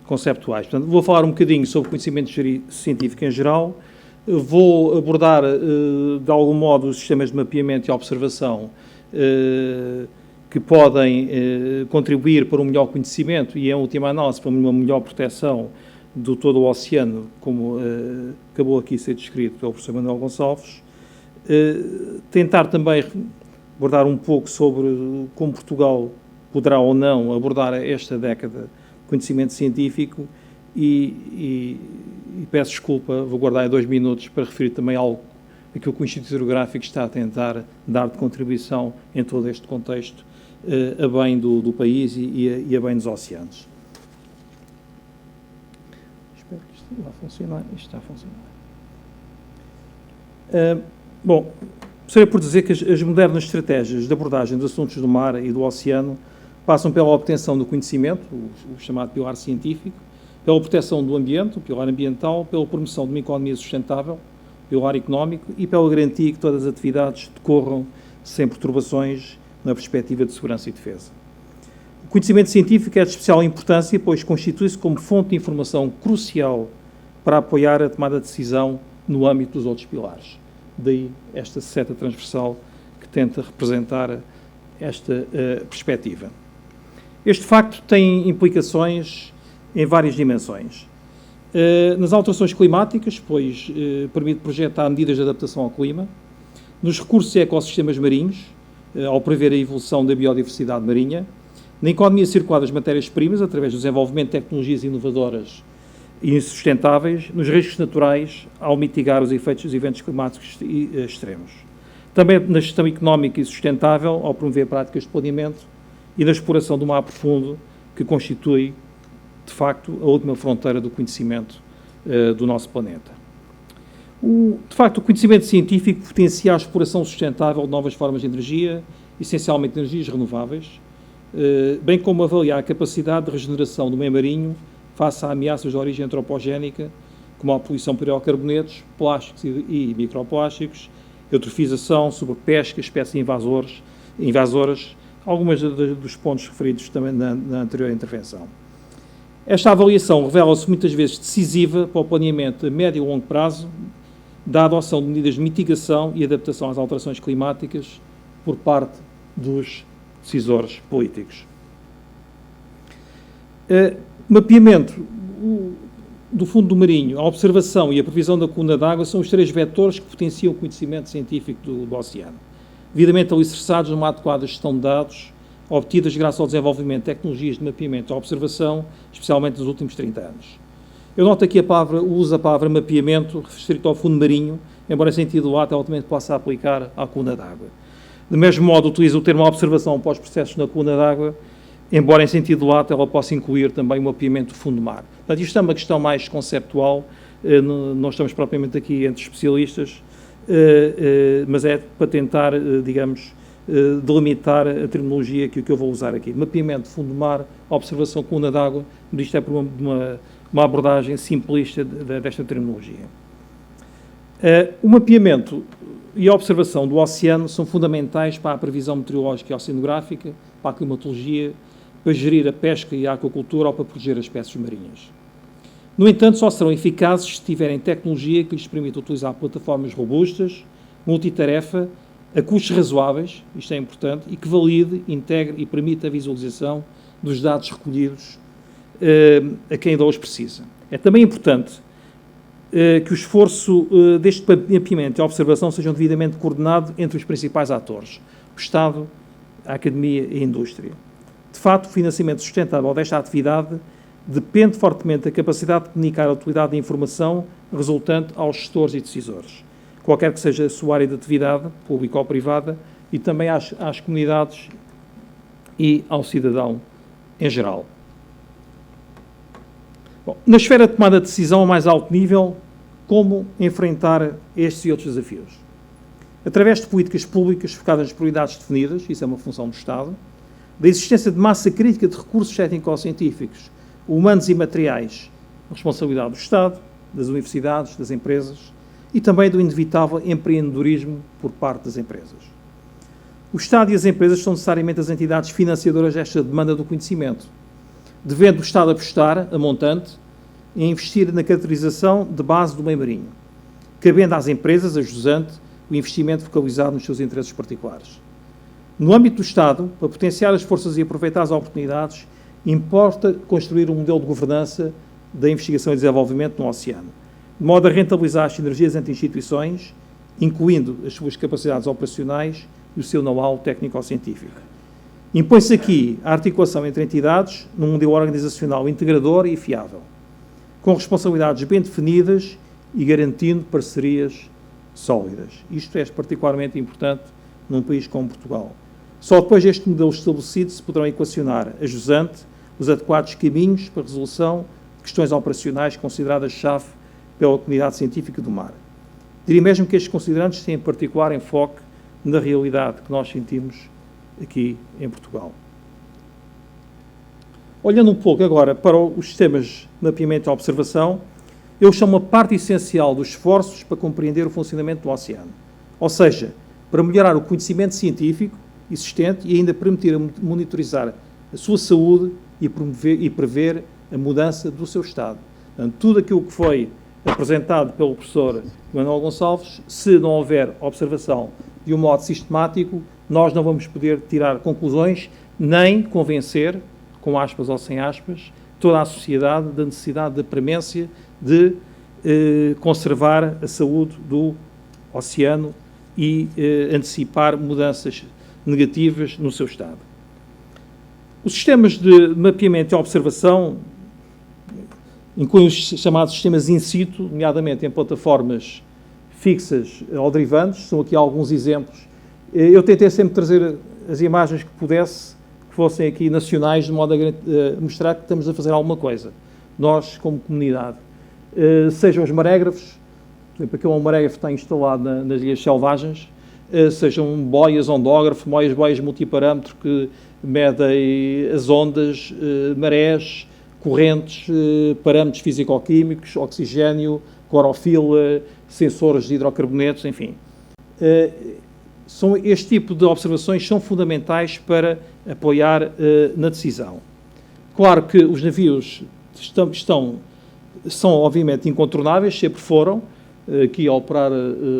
conceptuais. Portanto, vou falar um bocadinho sobre o conhecimento científico em geral. Vou abordar, de algum modo, os sistemas de mapeamento e observação que podem contribuir para um melhor conhecimento e, em última análise, para uma melhor proteção do todo o oceano, como acabou aqui de ser descrito pelo professor Manuel Gonçalves. Tentar também abordar um pouco sobre como Portugal poderá ou não abordar esta década de conhecimento científico e peço desculpa, vou guardar 2 minutos para referir também algo aquilo que o Instituto Hidrográfico está a tentar dar de contribuição em todo este contexto a bem do país e a bem dos oceanos. Espero que isto vá funcionar. Isto está a funcionar. Bom, gostaria por dizer que as modernas estratégias de abordagem dos assuntos do mar e do oceano passam pela obtenção do conhecimento, o chamado pilar científico, pela proteção do ambiente, o pilar ambiental, pela promoção de uma economia sustentável, o pilar económico, e pela garantia que todas as atividades decorram sem perturbações na perspectiva de segurança e defesa. O conhecimento científico é de especial importância, pois constitui-se como fonte de informação crucial para apoiar a tomada de decisão no âmbito dos outros pilares. Daí esta seta transversal que tenta representar esta perspectiva. Este facto tem implicações em várias dimensões. Nas alterações climáticas, pois permite projetar medidas de adaptação ao clima, nos recursos e ecossistemas marinhos, ao prever a evolução da biodiversidade marinha, na economia circular das matérias-primas, através do desenvolvimento de tecnologias inovadoras e sustentáveis, nos riscos naturais, ao mitigar os efeitos dos eventos climáticos extremos. Também na gestão económica e sustentável, ao promover práticas de planeamento e na exploração do mar profundo, que constitui, de facto, a última fronteira do conhecimento do nosso planeta. De facto, o conhecimento científico potencia a exploração sustentável de novas formas de energia, essencialmente energias renováveis, bem como avaliar a capacidade de regeneração do meio marinho face a ameaças de origem antropogénica, como a poluição por hidrocarbonetos, plásticos e microplásticos, eutrofização, sobrepesca, espécies invasoras, alguns dos pontos referidos também na anterior intervenção. Esta avaliação revela-se muitas vezes decisiva para o planeamento a médio e longo prazo da adoção de medidas de mitigação e adaptação às alterações climáticas por parte dos decisores políticos. Mapeamento do fundo marinho, a observação e a previsão da coluna d'água são os 3 vetores que potenciam o conhecimento científico do oceano, devidamente alicerçados numa adequada gestão de dados, obtidas graças ao desenvolvimento de tecnologias de mapeamento e observação, especialmente nos últimos 30 anos. Eu noto aqui o uso da palavra mapeamento restrito ao fundo marinho, embora em sentido lato altamente possa aplicar à coluna d'água. Do mesmo modo, utilizo o termo observação para os processos na coluna d'água, embora em sentido lato ela possa incluir também o mapeamento do fundo do mar. Portanto, isto é uma questão mais conceptual, não estamos propriamente aqui entre especialistas, mas é para tentar, digamos, delimitar a terminologia que eu vou usar aqui. Mapeamento de fundo do mar, observação coluna d'água, isto é por uma abordagem simplista desta terminologia. O mapeamento e a observação do oceano são fundamentais para a previsão meteorológica e oceanográfica, para a climatologia, para gerir a pesca e a aquacultura ou para proteger as espécies marinhas. No entanto, só serão eficazes se tiverem tecnologia que lhes permita utilizar plataformas robustas, multitarefa, a custos razoáveis, isto é importante, e que valide, integre e permita a visualização dos dados recolhidos a quem ainda os precisa. É também importante que o esforço deste mapeamento e a observação sejam devidamente coordenados entre os principais atores, o Estado, a Academia e a Indústria. De facto, o financiamento sustentável desta atividade depende fortemente da capacidade de comunicar a utilidade da informação resultante aos gestores e decisores, qualquer que seja a sua área de atividade, pública ou privada, e também às comunidades e ao cidadão em geral. Bom, na esfera de tomada de decisão a mais alto nível, como enfrentar estes e outros desafios? Através de políticas públicas focadas nas prioridades definidas, isso é uma função do Estado, da existência de massa crítica de recursos técnico-científicos, humanos e materiais, a responsabilidade do Estado, das universidades, das empresas e também do inevitável empreendedorismo por parte das empresas. O Estado e as empresas são necessariamente as entidades financiadoras desta demanda do conhecimento, devendo o Estado apostar, a montante, em investir na caracterização de base do meio marinho, cabendo às empresas, a jusante, o investimento focalizado nos seus interesses particulares. No âmbito do Estado, para potenciar as forças e aproveitar as oportunidades, importa construir um modelo de governança da investigação e desenvolvimento no oceano, de modo a rentabilizar as sinergias entre instituições, incluindo as suas capacidades operacionais e o seu know-how técnico-científico. Impõe-se aqui a articulação entre entidades num modelo organizacional integrador e fiável, com responsabilidades bem definidas e garantindo parcerias sólidas. Isto é particularmente importante num país como Portugal. Só depois deste modelo estabelecido se poderão equacionar a jusante os adequados caminhos para a resolução de questões operacionais consideradas chave pela comunidade científica do mar. Diria mesmo que estes considerantes têm em particular enfoque na realidade que nós sentimos aqui em Portugal. Olhando um pouco agora para os sistemas de mapeamento e observação, eles são uma parte essencial dos esforços para compreender o funcionamento do oceano, ou seja, para melhorar o conhecimento científico existente e ainda permitir monitorizar a sua saúde e promover e prever a mudança do seu estado. Portanto, tudo aquilo que foi apresentado pelo professor Manuel Gonçalves, se não houver observação de um modo sistemático, nós não vamos poder tirar conclusões, nem convencer, com aspas ou sem aspas, toda a sociedade da necessidade da premência de conservar a saúde do oceano e antecipar mudanças negativas no seu estado. Os sistemas de mapeamento e observação incluem os chamados sistemas in situ, nomeadamente em plataformas fixas ou derivantes. São aqui alguns exemplos. Eu tentei sempre trazer as imagens que pudesse, que fossem aqui nacionais, de modo a mostrar que estamos a fazer alguma coisa, nós como comunidade. Sejam os marégrafos, por exemplo, aqui um marégrafo está instalado nas Ilhas Selvagens, sejam boias ondógrafo, boias multiparâmetro que medem as ondas, marés, correntes, parâmetros físico-químicos, oxigênio, clorofila, sensores de hidrocarbonetos, enfim. Este tipo de observações são fundamentais para apoiar na decisão. Claro que os navios são obviamente incontornáveis, sempre foram. Aqui a operar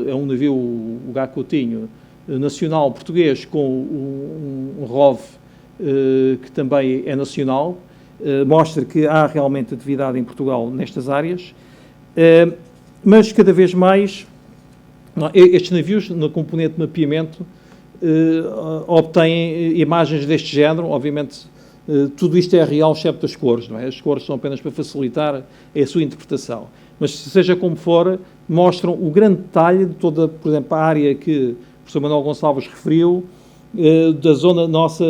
é um navio, o Gá Coutinho, nacional português com um ROV que também é nacional, mostra que há realmente atividade em Portugal nestas áreas, mas cada vez mais estes navios, na componente de mapeamento, obtêm imagens deste género. Obviamente, tudo isto é real, excepto as cores, não é? As cores são apenas para facilitar a sua interpretação. Mas, seja como for, mostram o grande detalhe de toda, por exemplo, a área que o professor Manuel Gonçalves referiu, da zona nossa,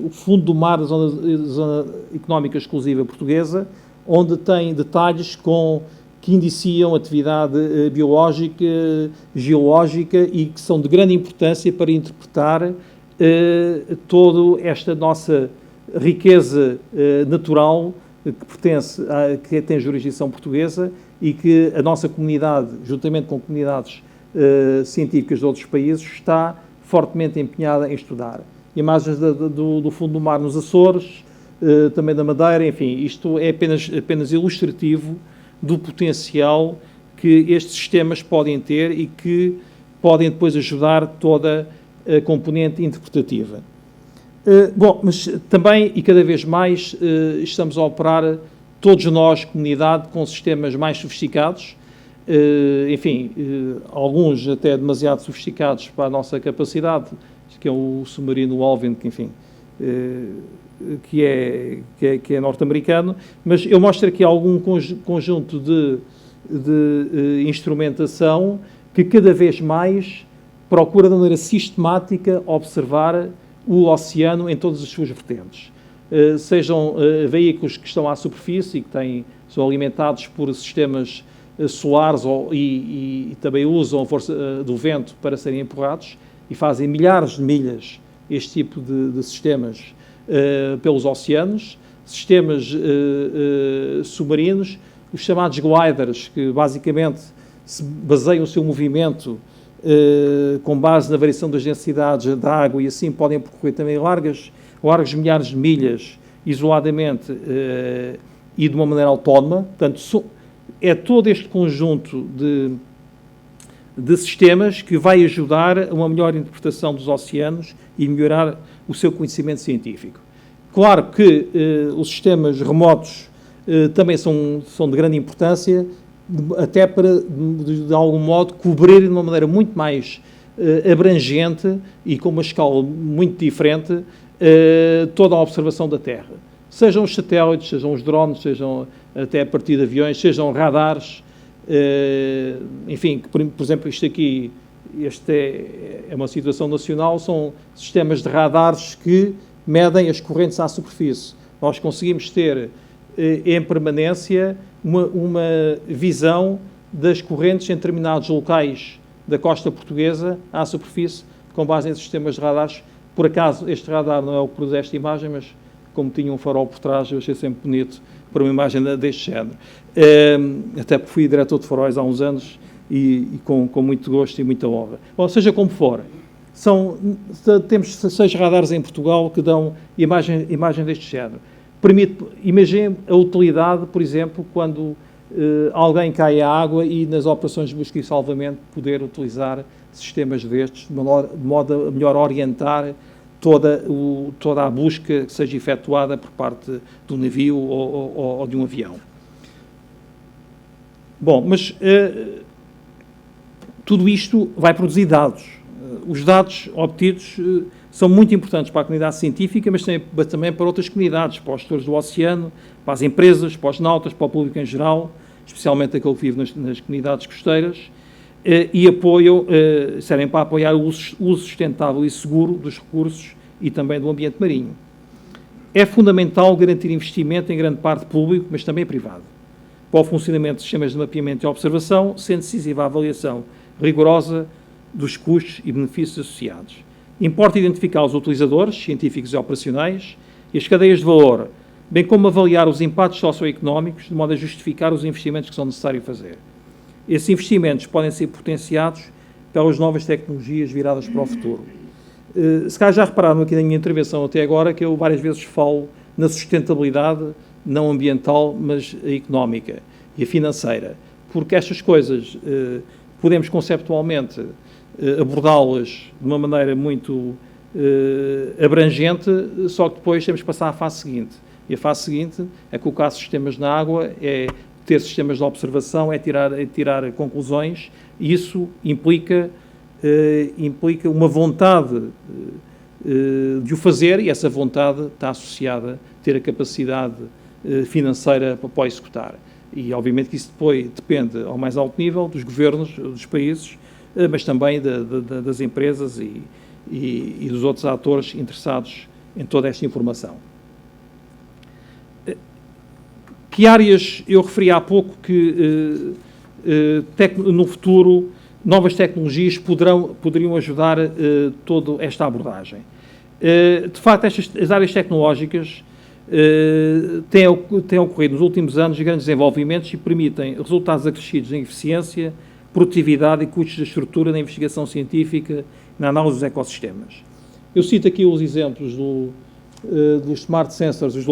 o fundo do mar, da zona económica exclusiva portuguesa, onde tem detalhes que indiciam atividade biológica, geológica e que são de grande importância para interpretar toda esta nossa riqueza natural que tem jurisdição portuguesa e que a nossa comunidade, juntamente com comunidades científicas de outros países, está fortemente empenhada em estudar. Imagens do fundo do mar nos Açores, também da Madeira, enfim, isto é apenas ilustrativo do potencial que estes sistemas podem ter e que podem depois ajudar toda a componente interpretativa. Bom, mas também e cada vez mais estamos a operar, todos nós, comunidade, com sistemas mais sofisticados, enfim, alguns até demasiado sofisticados para a nossa capacidade, que é o submarino Alvin, que enfim, que é norte-americano, mas eu mostro aqui algum conjunto de instrumentação que cada vez mais procura de maneira sistemática observar o oceano em todas as suas vertentes. Sejam veículos que estão à superfície e que são alimentados por sistemas solares e também usam a força do vento para serem empurrados e fazem milhares de milhas este tipo de sistemas pelos oceanos, sistemas submarinos, os chamados gliders, que basicamente se baseiam o seu movimento com base na variação das densidades da água e assim podem percorrer também largos milhares de milhas isoladamente e de uma maneira autónoma. Portanto, é todo este conjunto de sistemas que vai ajudar a uma melhor interpretação dos oceanos e melhorar o seu conhecimento científico. Claro que os sistemas remotos também são de grande importância, até para, de algum modo, cobrir de uma maneira muito mais abrangente e com uma escala muito diferente toda a observação da Terra. Sejam os satélites, sejam os drones, sejam até a partir de aviões, sejam radares, enfim, por exemplo, isto aqui, é uma situação nacional, são sistemas de radares que medem as correntes à superfície. Nós conseguimos ter em permanência uma visão das correntes em determinados locais da costa portuguesa à superfície, com base nesses sistemas de radares. Por acaso, este radar não é o que produz esta imagem, mas como tinha um farol por trás, eu achei sempre bonito para uma imagem deste género. Até porque fui diretor de faróis há uns anos e com muito gosto e muita honra. Bom, seja como for, temos 6 radares em Portugal que dão imagem deste género. Imagine a utilidade, por exemplo, quando alguém cai à água e nas operações de busca e salvamento poder utilizar sistemas destes de modo a melhor orientar toda a busca que seja efetuada por parte do navio ou de um avião. Bom, mas tudo isto vai produzir dados. Os dados obtidos são muito importantes para a comunidade científica, mas também para outras comunidades, para os gestores do oceano, para as empresas, para os nautas, para o público em geral, especialmente aquele que vive nas comunidades costeiras, e servem para apoiar o uso sustentável e seguro dos recursos e também do ambiente marinho. É fundamental garantir investimento em grande parte público, mas também privado, para o funcionamento de sistemas de mapeamento e observação, sendo decisiva a avaliação rigorosa dos custos e benefícios associados. Importa identificar os utilizadores, científicos e operacionais, e as cadeias de valor, bem como avaliar os impactos socioeconómicos, de modo a justificar os investimentos que são necessários fazer. Esses investimentos podem ser potenciados pelas novas tecnologias viradas para o futuro. Se calhar já repararam aqui na minha intervenção até agora que eu várias vezes falo na sustentabilidade não ambiental, mas a económica e a financeira, porque estas coisas podemos conceptualmente abordá-las de uma maneira muito abrangente, só que depois temos que passar à fase seguinte. E a fase seguinte é colocar sistemas na água, é ter sistemas de observação, é tirar conclusões, e isso implica uma vontade de o fazer, e essa vontade está associada a ter a capacidade financeira para executar. E, obviamente, que isso depois depende, ao mais alto nível, dos governos, dos países, mas também das empresas e dos outros atores interessados em toda esta informação. Que áreas, eu referi há pouco que no futuro novas tecnologias poderiam ajudar toda esta abordagem. De facto, as áreas tecnológicas têm ocorrido nos últimos anos grandes desenvolvimentos e permitem resultados acrescidos em eficiência, produtividade e custos da estrutura na investigação científica e na análise dos ecossistemas. Eu cito aqui os exemplos dos Smart Sensors, dos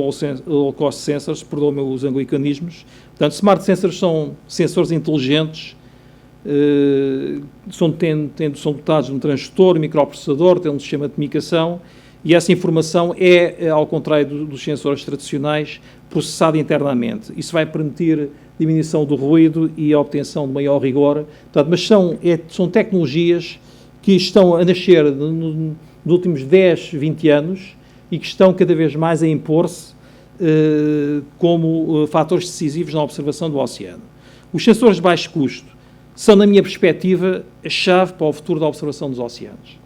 Low Cost Sensors, perdoem-me os anglicanismos. Portanto, Smart Sensors são sensores inteligentes, são dotados de um transistor, um microprocessador, têm um sistema de comunicação, e essa informação ao contrário dos sensores tradicionais, processada internamente. Isso vai permitir diminuição do ruído e a obtenção de maior rigor. Portanto, mas são tecnologias que estão a nascer nos últimos 10, 20 anos e que estão cada vez mais a impor-se como fatores decisivos na observação do oceano. Os sensores de baixo custo são, na minha perspectiva, a chave para o futuro da observação dos oceanos,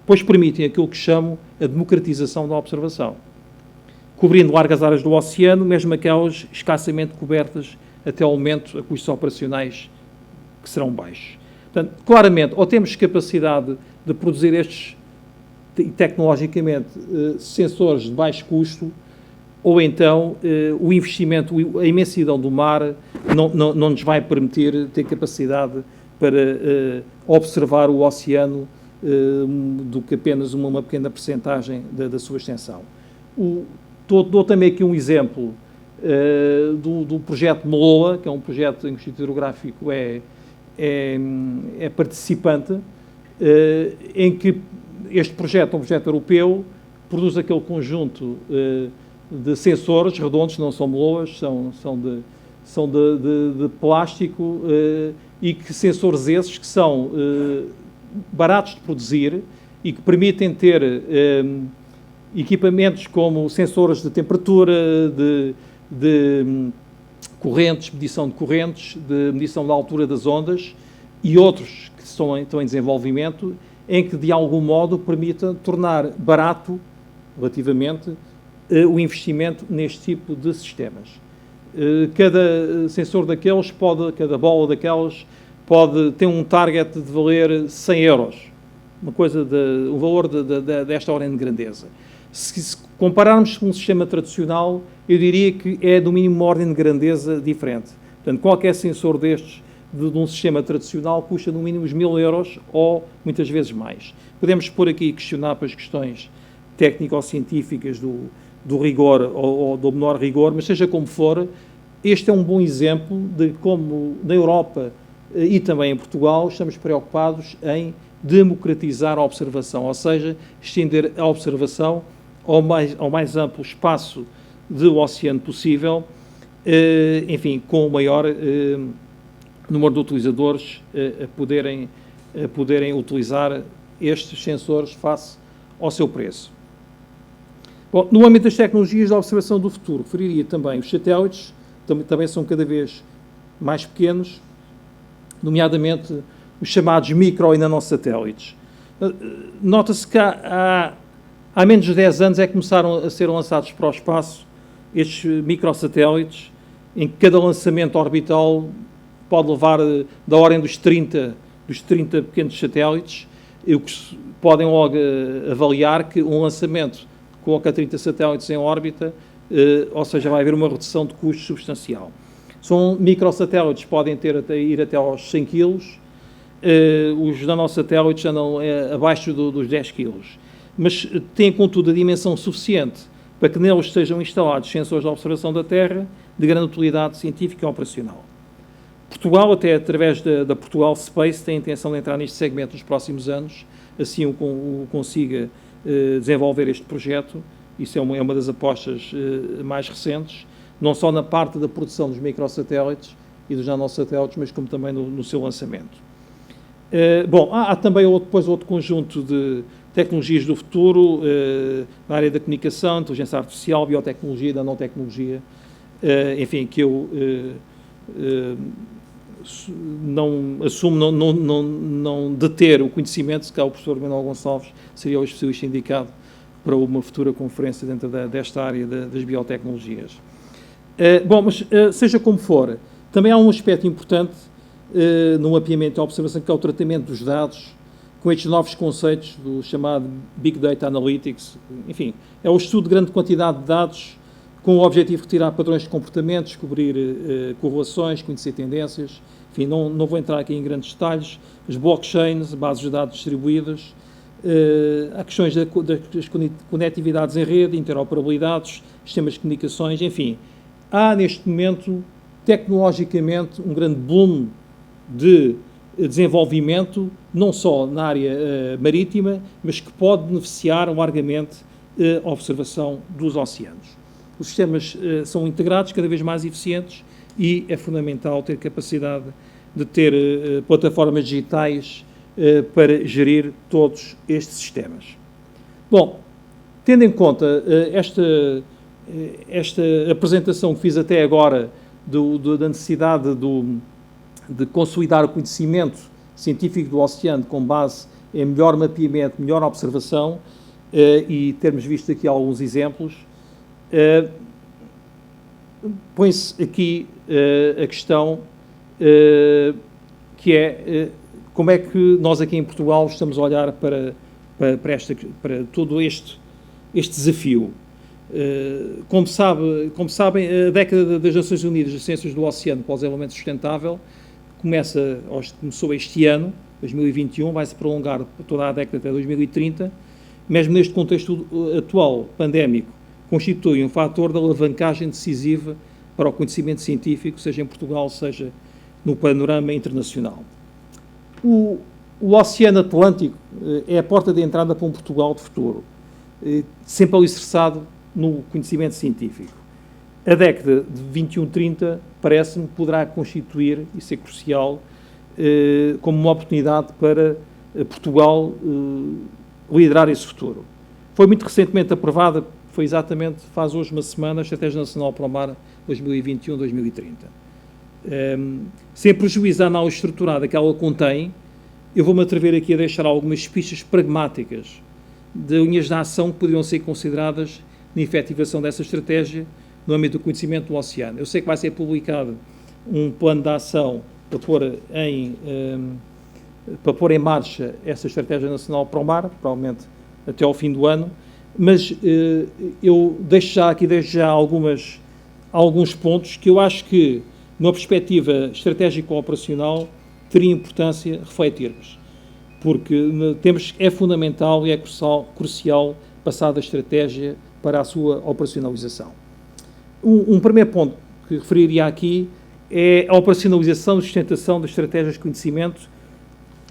pois permitem aquilo que chamo a democratização da observação, cobrindo largas áreas do oceano, mesmo aquelas escassamente cobertas até ao momento a custos operacionais que serão baixos. Portanto, claramente, ou temos capacidade de produzir estes, tecnologicamente, sensores de baixo custo, ou então o investimento, a imensidão do mar não nos vai permitir ter capacidade para observar o oceano do que apenas uma pequena percentagem da sua extensão. Dou também aqui um exemplo do projeto MELOA, que é um projeto em que o Instituto Hidrográfico é participante, em que este projeto é um projeto europeu, produz aquele conjunto de sensores redondos, não são MELOAs, são de plástico, e que sensores esses que são baratos de produzir e que permitem ter equipamentos como sensores de temperatura, de correntes, medição de correntes, de medição da altura das ondas e outros que estão em desenvolvimento, em que de algum modo permita tornar barato, relativamente, o investimento neste tipo de sistemas. Cada sensor daqueles cada bola daquelas pode ter um target de valer 100 euros, um valor desta ordem de grandeza. Se compararmos com um sistema tradicional, eu diria que é do mínimo uma ordem de grandeza diferente. Portanto, qualquer sensor destes de um sistema tradicional custa no mínimo uns 1000 euros ou muitas vezes mais. Podemos pôr aqui e questionar para as questões técnico-científicas do rigor ou do menor rigor, mas seja como for, este é um bom exemplo de como na Europa e também em Portugal estamos preocupados em democratizar a observação, ou seja, estender a observação ao mais amplo espaço do oceano possível, enfim, com o maior número de utilizadores a poderem utilizar estes sensores face ao seu preço. Bom, no âmbito das tecnologias de observação do futuro, referiria também os satélites, também são cada vez mais pequenos, nomeadamente os chamados micro e nanosatélites. Nota-se que há menos de 10 anos é que começaram a ser lançados para o espaço estes microsatélites, em que cada lançamento orbital pode levar da ordem dos 30 pequenos satélites, o que podem logo avaliar que um lançamento coloca 30 satélites em órbita, ou seja, vai haver uma redução de custos substancial. São microsatélites, podem ir até aos 100 kg, os nanosatélites andam abaixo dos 10 kg, mas têm, contudo, a dimensão suficiente para que neles estejam instalados sensores de observação da Terra de grande utilidade científica e operacional. Portugal, até através da Portugal Space, tem a intenção de entrar neste segmento nos próximos anos, assim o consiga desenvolver este projeto. Isso é uma das apostas mais recentes, não só na parte da produção dos microsatélites e dos nanosatélites, mas como também no seu lançamento. Há também depois outro conjunto de tecnologias do futuro, na área da comunicação, inteligência artificial, biotecnologia e nanotecnologia, enfim, que eu não assumo não deter o conhecimento, se cá o professor Manuel Gonçalves seria o especialista indicado para uma futura conferência dentro desta área das biotecnologias. Mas seja como for, também há um aspecto importante no mapeamento e observação, que é o tratamento dos dados, com estes novos conceitos do chamado Big Data Analytics. Enfim, é o estudo de grande quantidade de dados com o objetivo de retirar padrões de comportamento, descobrir correlações, conhecer tendências. Enfim, não vou entrar aqui em grandes detalhes. As blockchains, bases de dados distribuídas, há questões das conectividades em rede, interoperabilidades, sistemas de comunicações, enfim. Há, neste momento, tecnologicamente, um grande boom de desenvolvimento, não só na área marítima, mas que pode beneficiar largamente a observação dos oceanos. Os sistemas são integrados, cada vez mais eficientes, e é fundamental ter capacidade de ter plataformas digitais para gerir todos estes sistemas. Bom, tendo em conta esta apresentação que fiz até agora da necessidade de consolidar o conhecimento científico do oceano com base em melhor mapeamento, melhor observação, e termos visto aqui alguns exemplos, põe-se aqui a questão que é como é que nós aqui em Portugal estamos a olhar para todo este desafio. Como sabem, a década das Nações Unidas das Ciências do Oceano para o Desenvolvimento Sustentável começou este ano, 2021, vai-se prolongar por toda a década até 2030, mesmo neste contexto atual, pandémico, constitui um fator de alavancagem decisiva para o conhecimento científico, seja em Portugal, seja no panorama internacional. O Oceano Atlântico é a porta de entrada para um Portugal de futuro, sempre alicerçado no conhecimento científico. A década de 21-30, parece-me, poderá constituir e ser crucial como uma oportunidade para Portugal liderar esse futuro. Foi muito recentemente aprovada, foi exatamente, faz hoje uma semana, a Estratégia Nacional para o Mar 2021-2030. Sem prejuízo à análise estruturada que ela contém, eu vou-me atrever aqui a deixar algumas pistas pragmáticas de linhas de ação que poderiam ser consideradas na efetivação dessa estratégia no âmbito do conhecimento do oceano. Eu sei que vai ser publicado um plano de ação para pôr em marcha essa Estratégia Nacional para o Mar, provavelmente até ao fim do ano, mas eu deixo já alguns pontos que eu acho que, numa perspectiva estratégico-operacional, teria importância refletirmos, porque é fundamental e é crucial passar da estratégia para a sua operacionalização. Um primeiro ponto que referiria aqui é a operacionalização e sustentação das estratégias de conhecimento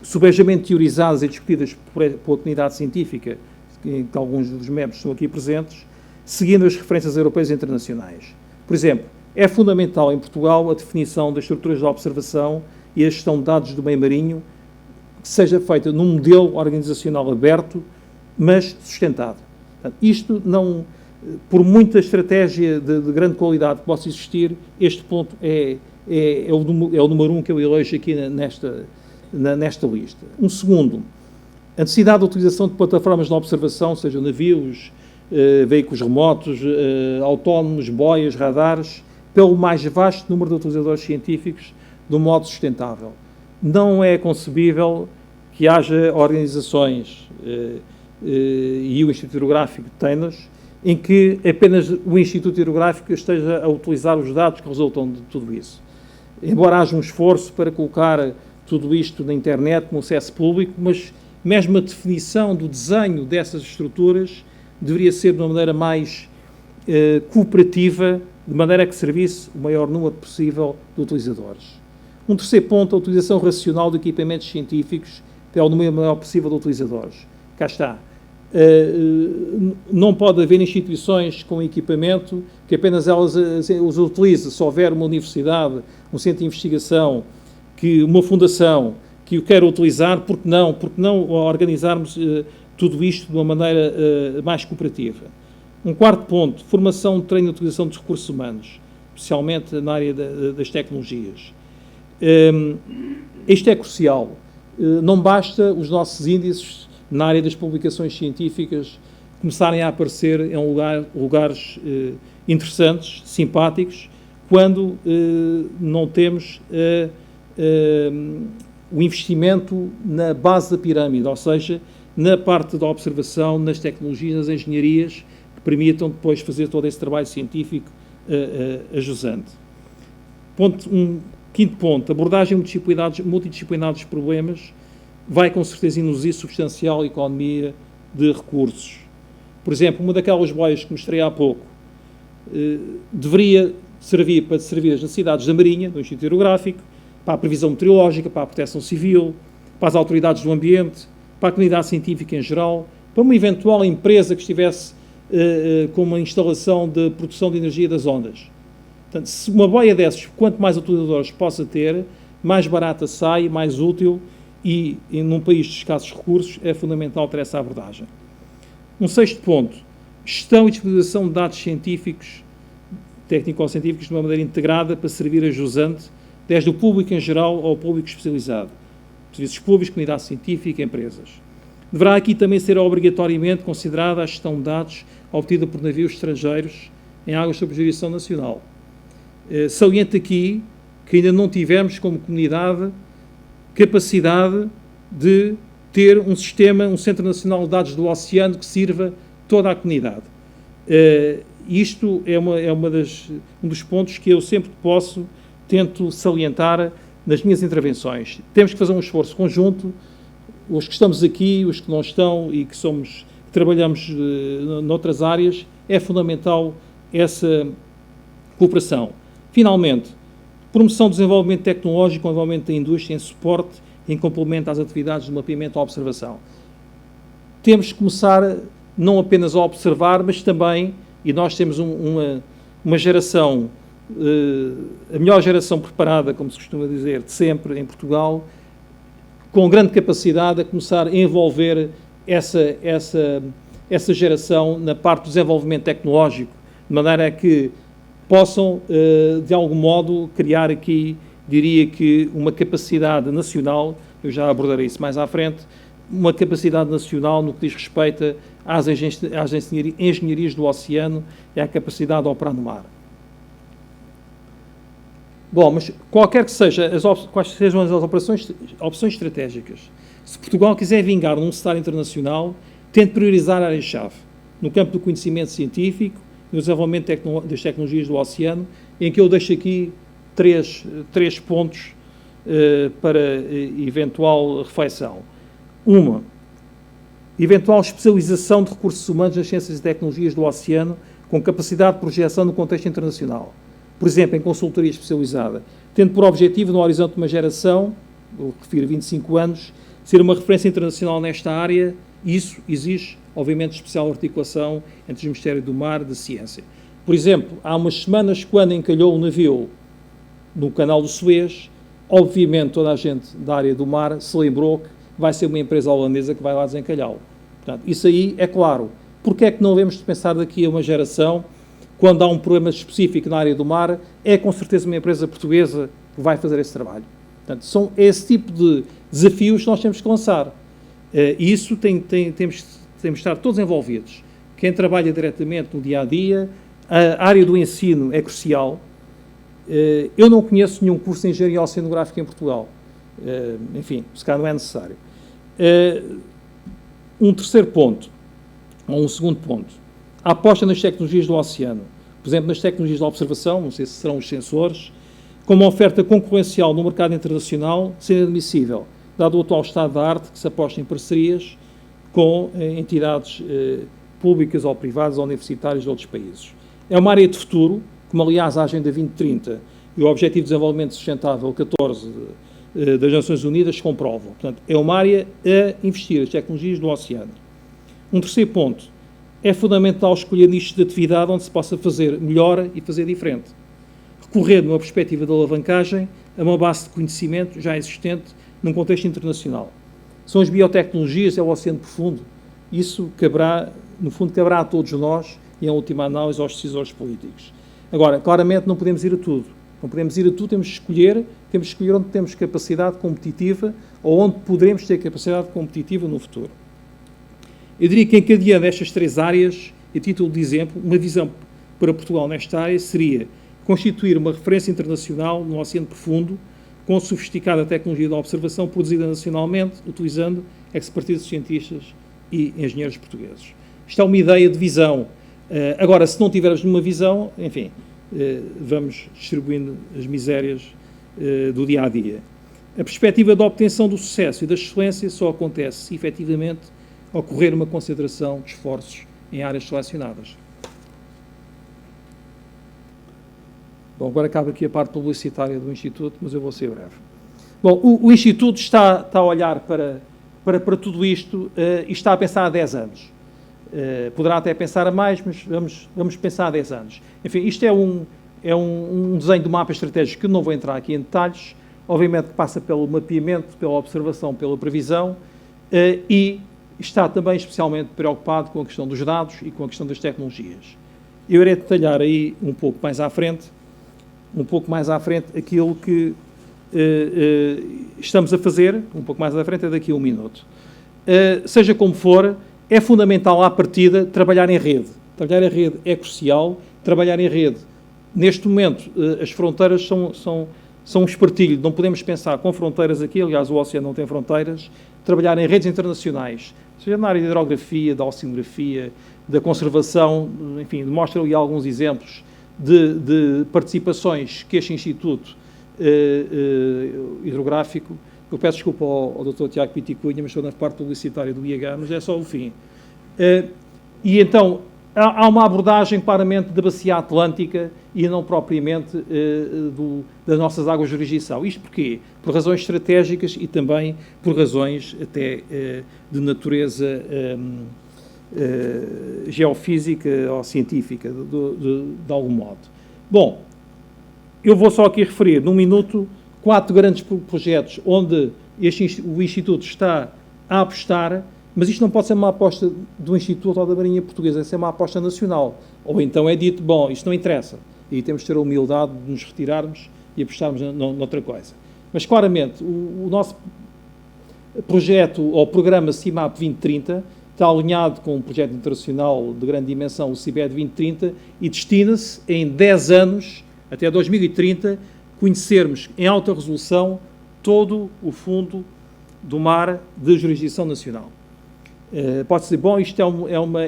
subejamente teorizadas e discutidas pela comunidade científica, que alguns dos membros estão aqui presentes, seguindo as referências europeias e internacionais. Por exemplo, é fundamental em Portugal a definição das estruturas de observação e a gestão de dados do meio marinho que seja feita num modelo organizacional aberto, mas sustentado. Portanto, isto não, por muita estratégia de grande qualidade que possa existir, este ponto é o número 1 que eu elejo aqui nesta lista. Um segundo, a necessidade da utilização de plataformas de observação, sejam navios, veículos remotos, autónomos, boias, radares, pelo mais vasto número de utilizadores científicos de um modo sustentável. Não é concebível que haja organizações e o Instituto Hidrográfico de Teinas em que apenas o Instituto Hidrográfico esteja a utilizar os dados que resultam de tudo isso. Embora haja um esforço para colocar tudo isto na internet, no acesso público, mas mesmo a definição do desenho dessas estruturas deveria ser de uma maneira mais cooperativa, de maneira a que servisse o maior número possível de utilizadores. Um terceiro ponto, a utilização racional de equipamentos científicos até ao número maior possível de utilizadores. Cá está. Não pode haver instituições com equipamento que apenas elas os utilizem. Se houver uma universidade, um centro de investigação, uma fundação que o quer utilizar, por que não organizarmos tudo isto de uma maneira mais cooperativa? Um quarto ponto, formação, treino e utilização dos recursos humanos, especialmente na área das tecnologias. Isto é crucial. Não basta os nossos índices na área das publicações científicas começarem a aparecer em lugares interessantes, simpáticos, quando não temos o investimento na base da pirâmide, ou seja, na parte da observação, nas tecnologias, nas engenharias, que permitam depois fazer todo esse trabalho científico ajusante. Quinto ponto, abordagem multidisciplinar dos problemas vai com certeza induzir substancial economia de recursos. Por exemplo, uma daquelas boias que mostrei há pouco deveria servir para servir as necessidades da Marinha, do Instituto Hidrográfico, para a previsão meteorológica, para a proteção civil, para as autoridades do ambiente, para a comunidade científica em geral, para uma eventual empresa que estivesse com uma instalação de produção de energia das ondas. Portanto, se uma boia dessas, quanto mais utilizadores possa ter, mais barata sai, mais útil, e num país de escassos recursos é fundamental ter essa abordagem. Um sexto ponto, gestão e disponibilização de dados científicos, técnico-científicos, de uma maneira integrada para servir a jusante, desde o público em geral ao público especializado, serviços públicos, comunidade científica, empresas. Deverá aqui também ser obrigatoriamente considerada a gestão de dados obtida por navios estrangeiros em águas sob jurisdição nacional. Saliento aqui que ainda não tivemos, como comunidade, capacidade de ter um sistema, um Centro Nacional de Dados do Oceano que sirva toda a comunidade. Isto é um dos pontos que eu sempre que posso tento salientar nas minhas intervenções. Temos que fazer um esforço conjunto, os que estamos aqui, os que não estão e que trabalhamos noutras áreas, é fundamental essa cooperação. Finalmente, promoção do desenvolvimento tecnológico, desenvolvimento da indústria em suporte, em complemento às atividades de mapeamento e observação. Temos que começar não apenas a observar, mas também, e nós temos uma geração, a melhor geração preparada, como se costuma dizer, de sempre em Portugal, com grande capacidade a começar a envolver essa geração na parte do desenvolvimento tecnológico, de maneira a que possam, de algum modo, criar aqui, diria que, uma capacidade nacional, eu já abordarei isso mais à frente, uma capacidade nacional no que diz respeito às engenharias do oceano e à capacidade de operar no mar. Bom, mas qualquer que seja quais sejam as opções estratégicas, se Portugal quiser vingar num cenário internacional, tem de priorizar a área-chave no campo do conhecimento científico, no desenvolvimento das tecnologias do oceano, em que eu deixo aqui três pontos para eventual reflexão. Uma, eventual especialização de recursos humanos nas ciências e tecnologias do oceano com capacidade de projeção no contexto internacional. Por exemplo, em consultoria especializada, tendo por objetivo, no horizonte de uma geração, eu refiro a 25 anos, ser uma referência internacional nesta área. Isso exige, obviamente, especial articulação entre os Ministérios do Mar e da Ciência. Por exemplo, há umas semanas, quando encalhou um navio no canal do Suez, obviamente toda a gente da área do mar se lembrou que vai ser uma empresa holandesa que vai lá desencalhá-lo. Portanto, isso aí é claro. Porque é que não devemos pensar daqui a uma geração, quando há um problema específico na área do mar, é com certeza uma empresa portuguesa que vai fazer esse trabalho. Portanto, são esse tipo de desafios que nós temos que lançar. E isso temos de estar todos envolvidos. Quem trabalha diretamente no dia-a-dia, a área do ensino é crucial. Eu não conheço nenhum curso de engenharia oceanográfica em Portugal. Enfim, se calhar não é necessário. Um terceiro ponto, ou um segundo ponto, a aposta nas tecnologias do oceano. Por exemplo, nas tecnologias de observação, não sei se serão os sensores, como uma oferta concorrencial no mercado internacional, sendo admissível, dado o atual estado da arte, que se aposta em parcerias com entidades públicas ou privadas ou universitárias de outros países. É uma área de futuro, como aliás a Agenda 2030 e o Objetivo de Desenvolvimento Sustentável 14 das Nações Unidas comprovam. Portanto, é uma área a investir as tecnologias do oceano. Um terceiro ponto, é fundamental escolher nichos de atividade onde se possa fazer melhor e fazer diferente. Recorrer, numa perspectiva de alavancagem, a uma base de conhecimento já existente num contexto internacional. São as biotecnologias, é o oceano profundo. Isso caberá, no fundo, caberá a todos nós e, em última análise, aos decisores políticos. Agora, claramente, não podemos ir a tudo. Não podemos ir a tudo, temos que escolher onde temos capacidade competitiva ou onde poderemos ter capacidade competitiva no futuro. Eu diria que, encadeando estas três áreas, a título de exemplo, uma visão para Portugal nesta área seria constituir uma referência internacional no oceano profundo, com sofisticada tecnologia de observação produzida nacionalmente, utilizando expertise de cientistas e engenheiros portugueses. Isto é uma ideia de visão. Agora, se não tivermos nenhuma visão, enfim, vamos distribuindo as misérias do dia-a-dia. A perspectiva da obtenção do sucesso e da excelência só acontece se, efetivamente, ocorrer uma concentração de esforços em áreas selecionadas. Bom, agora acaba aqui a parte publicitária do Instituto, mas eu vou ser breve. Bom, o Instituto está a olhar para tudo isto e está a pensar há 10 anos. Poderá até pensar a mais, mas vamos pensar há 10 anos. Enfim, isto é um desenho do mapa estratégico que não vou entrar aqui em detalhes, obviamente que passa pelo mapeamento, pela observação, pela previsão e está também especialmente preocupado com a questão dos dados e com a questão das tecnologias. Eu irei detalhar aí um pouco mais à frente aquilo que estamos a fazer, um pouco mais à frente é daqui a um minuto. Seja como for, é fundamental à partida trabalhar em rede. Trabalhar em rede é crucial. Trabalhar em rede, neste momento, as fronteiras são um espartilho. Não podemos pensar com fronteiras aqui, aliás, o oceano não tem fronteiras. Trabalhar em redes internacionais, seja na área da hidrografia, da oceanografia, da conservação, enfim, mostra ali alguns exemplos de participações que este Instituto Hidrográfico, eu peço desculpa ao Dr. Tiago Piticunha, mas estou na parte publicitária do IH, mas é só o fim. E então, há uma abordagem claramente da bacia atlântica e não propriamente das nossas águas de jurisdição. Isto porquê? Por razões estratégicas e também por razões até de natureza geofísica ou científica, de algum modo. Bom, eu vou só aqui referir, num minuto, 4 grandes projetos onde o Instituto está a apostar, mas isto não pode ser uma aposta do Instituto ou da Marinha Portuguesa, é ser uma aposta nacional. Ou então é dito, bom, isto não interessa, e temos de ter a humildade de nos retirarmos e apostarmos noutra coisa. Mas, claramente, o nosso projeto ou programa CIMAP 2030 está alinhado com um projeto internacional de grande dimensão, o CIBED 2030, e destina-se, em 10 anos, até 2030, conhecermos em alta resolução todo o fundo do mar de jurisdição nacional. Pode-se dizer, bom, isto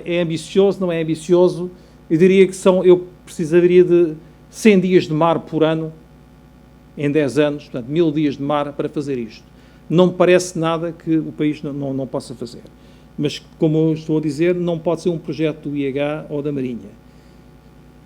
é ambicioso, não é ambicioso? Eu diria que eu precisaria de 100 dias de mar por ano, em 10 anos, portanto, 1000 dias de mar para fazer isto. Não me parece nada que o país não possa fazer. Mas, como eu estou a dizer, não pode ser um projeto do IH ou da Marinha.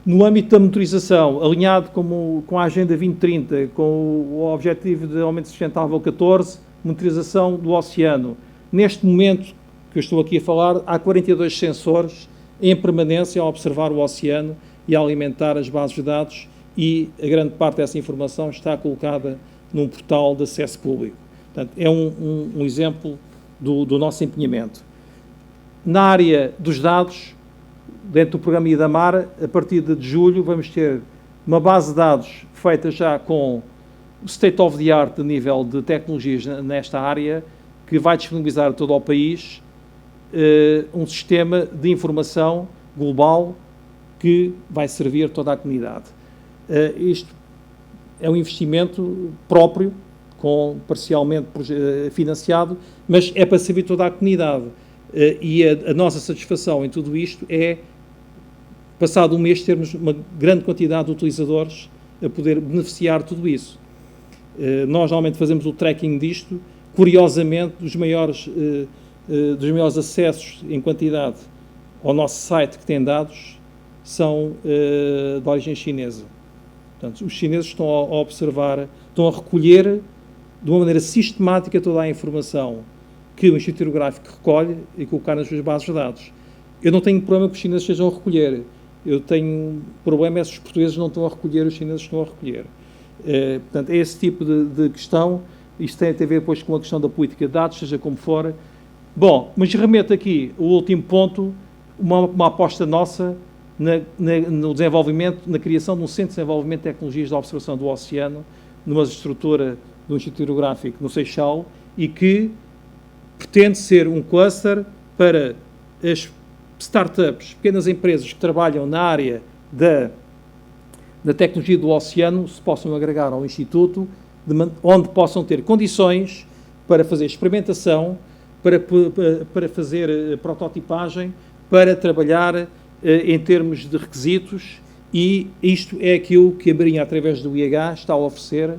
No âmbito da motorização, alinhado com a Agenda 2030, com o Objetivo de Desenvolvimento Sustentável 14, motorização do oceano. Neste momento que eu estou aqui a falar, há 42 sensores em permanência a observar o oceano e a alimentar as bases de dados, e a grande parte dessa informação está colocada num portal de acesso público. Portanto, é um exemplo do nosso empenhamento. Na área dos dados, dentro do programa IDAMAR, a partir de julho, vamos ter uma base de dados feita já com o state of the art de nível de tecnologias nesta área, que vai disponibilizar a todo o país um sistema de informação global que vai servir toda a comunidade. Isto é um investimento próprio, parcialmente financiado, mas é para servir toda a comunidade. E a nossa satisfação em tudo isto é, passado um mês, termos uma grande quantidade de utilizadores a poder beneficiar de tudo isso. Nós normalmente fazemos o tracking disto, curiosamente, dos maiores acessos em quantidade ao nosso site que tem dados são de origem chinesa. Portanto, os chineses estão a observar, estão a recolher de uma maneira sistemática toda a informação que o Instituto Hidrográfico recolhe e colocar nas suas bases de dados. Eu não tenho problema que os chineses estejam a recolher. Eu tenho problema é se os portugueses não estão a recolher, os chineses estão a recolher. Portanto, é esse tipo de questão. Isto tem a ver depois com a questão da política de dados, seja como for. Bom, mas remeto aqui o último ponto, uma aposta nossa no desenvolvimento, na criação de um Centro de Desenvolvimento de Tecnologias de Observação do Oceano, numa estrutura do Instituto Hidrográfico no Seixal, e que pretende ser um cluster para as startups, pequenas empresas que trabalham na área da tecnologia do oceano, se possam agregar ao Instituto, onde possam ter condições para fazer experimentação, para fazer prototipagem, para trabalhar em termos de requisitos, e isto é aquilo que a Marinha, através do IH, está a oferecer,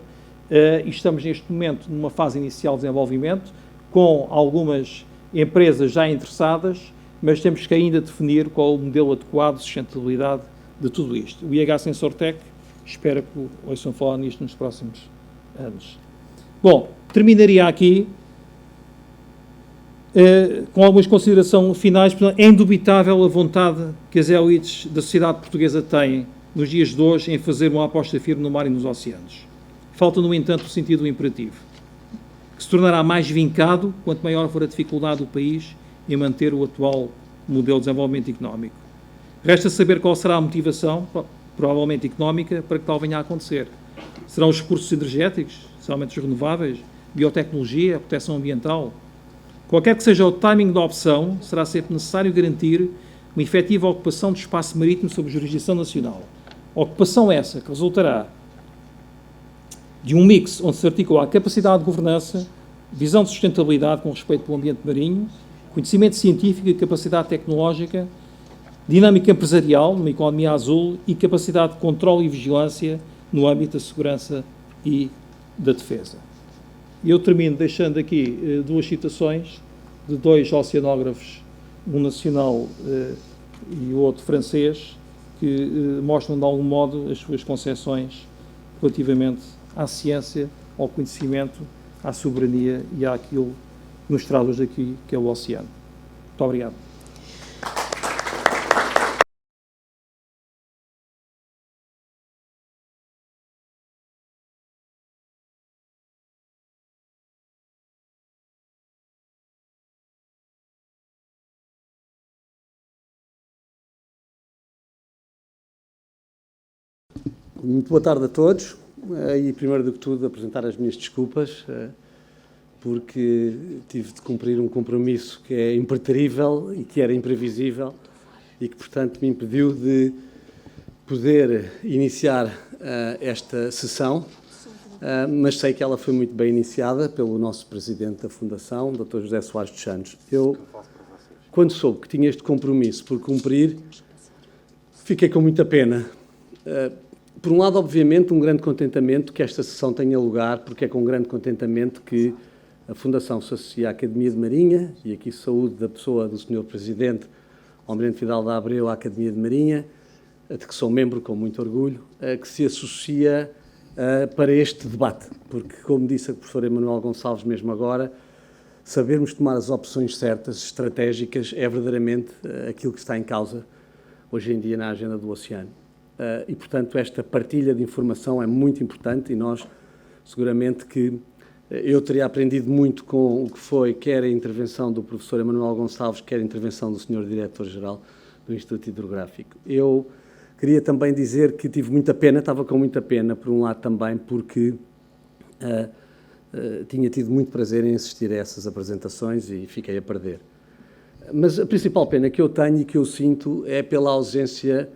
e estamos neste momento numa fase inicial de desenvolvimento, com algumas empresas já interessadas, mas temos que ainda definir qual o modelo adequado de sustentabilidade de tudo isto. O IH SensorTech espera que ouçam falar nisto nos próximos anos. Bom, terminaria aqui com algumas considerações finais. É indubitável a vontade que as elites da sociedade portuguesa têm, nos dias de hoje, em fazer uma aposta firme no mar e nos oceanos. Falta, no entanto, o sentido do imperativo, que se tornará mais vincado quanto maior for a dificuldade do país em manter o atual modelo de desenvolvimento económico. Resta saber qual será a motivação, provavelmente económica, para que tal venha a acontecer. Serão os recursos energéticos, somente os renováveis, biotecnologia, proteção ambiental? Qualquer que seja o timing da opção, será sempre necessário garantir uma efetiva ocupação do espaço marítimo sob jurisdição nacional. Ocupação essa que resultará de um mix onde se articula a capacidade de governança, visão de sustentabilidade com respeito pelo ambiente marinho, conhecimento científico e capacidade tecnológica, dinâmica empresarial, numa economia azul, e capacidade de controle e vigilância no âmbito da segurança e da defesa. Eu termino deixando aqui duas citações de dois oceanógrafos, um nacional e o outro francês, que mostram de algum modo as suas concepções relativamente à ciência, ao conhecimento, à soberania e àquilo que nos traz hoje aqui, que é o oceano. Muito obrigado. Muito boa tarde a todos. E, primeiro do que tudo, apresentar as minhas desculpas, porque tive de cumprir um compromisso que é impreterível e que era imprevisível e que, portanto, me impediu de poder iniciar esta sessão, mas sei que ela foi muito bem iniciada pelo nosso Presidente da Fundação, Dr. José Soares dos Santos. Eu, quando soube que tinha este compromisso por cumprir, fiquei com muita pena. Por um lado, obviamente, um grande contentamento que esta sessão tenha lugar, porque é com grande contentamento que a Fundação se associa à Academia de Marinha, e aqui saúde da pessoa do Sr. Presidente, Almirante Vidal da Abreu, à Academia de Marinha, de que sou membro com muito orgulho, que se associa para este debate, porque, como disse a professora Emanuel Gonçalves mesmo agora, sabermos tomar as opções certas, estratégicas, é verdadeiramente aquilo que está em causa hoje em dia na agenda do oceano. E, portanto, esta partilha de informação é muito importante e nós, seguramente que eu teria aprendido muito com o que foi, quer a intervenção do professor Emanuel Gonçalves, quer a intervenção do Sr. Diretor-Geral do Instituto Hidrográfico. Eu queria também dizer que tive muita pena, estava com muita pena, por um lado também, porque tinha tido muito prazer em assistir a essas apresentações e fiquei a perder. Mas a principal pena que eu tenho e que eu sinto é pela ausência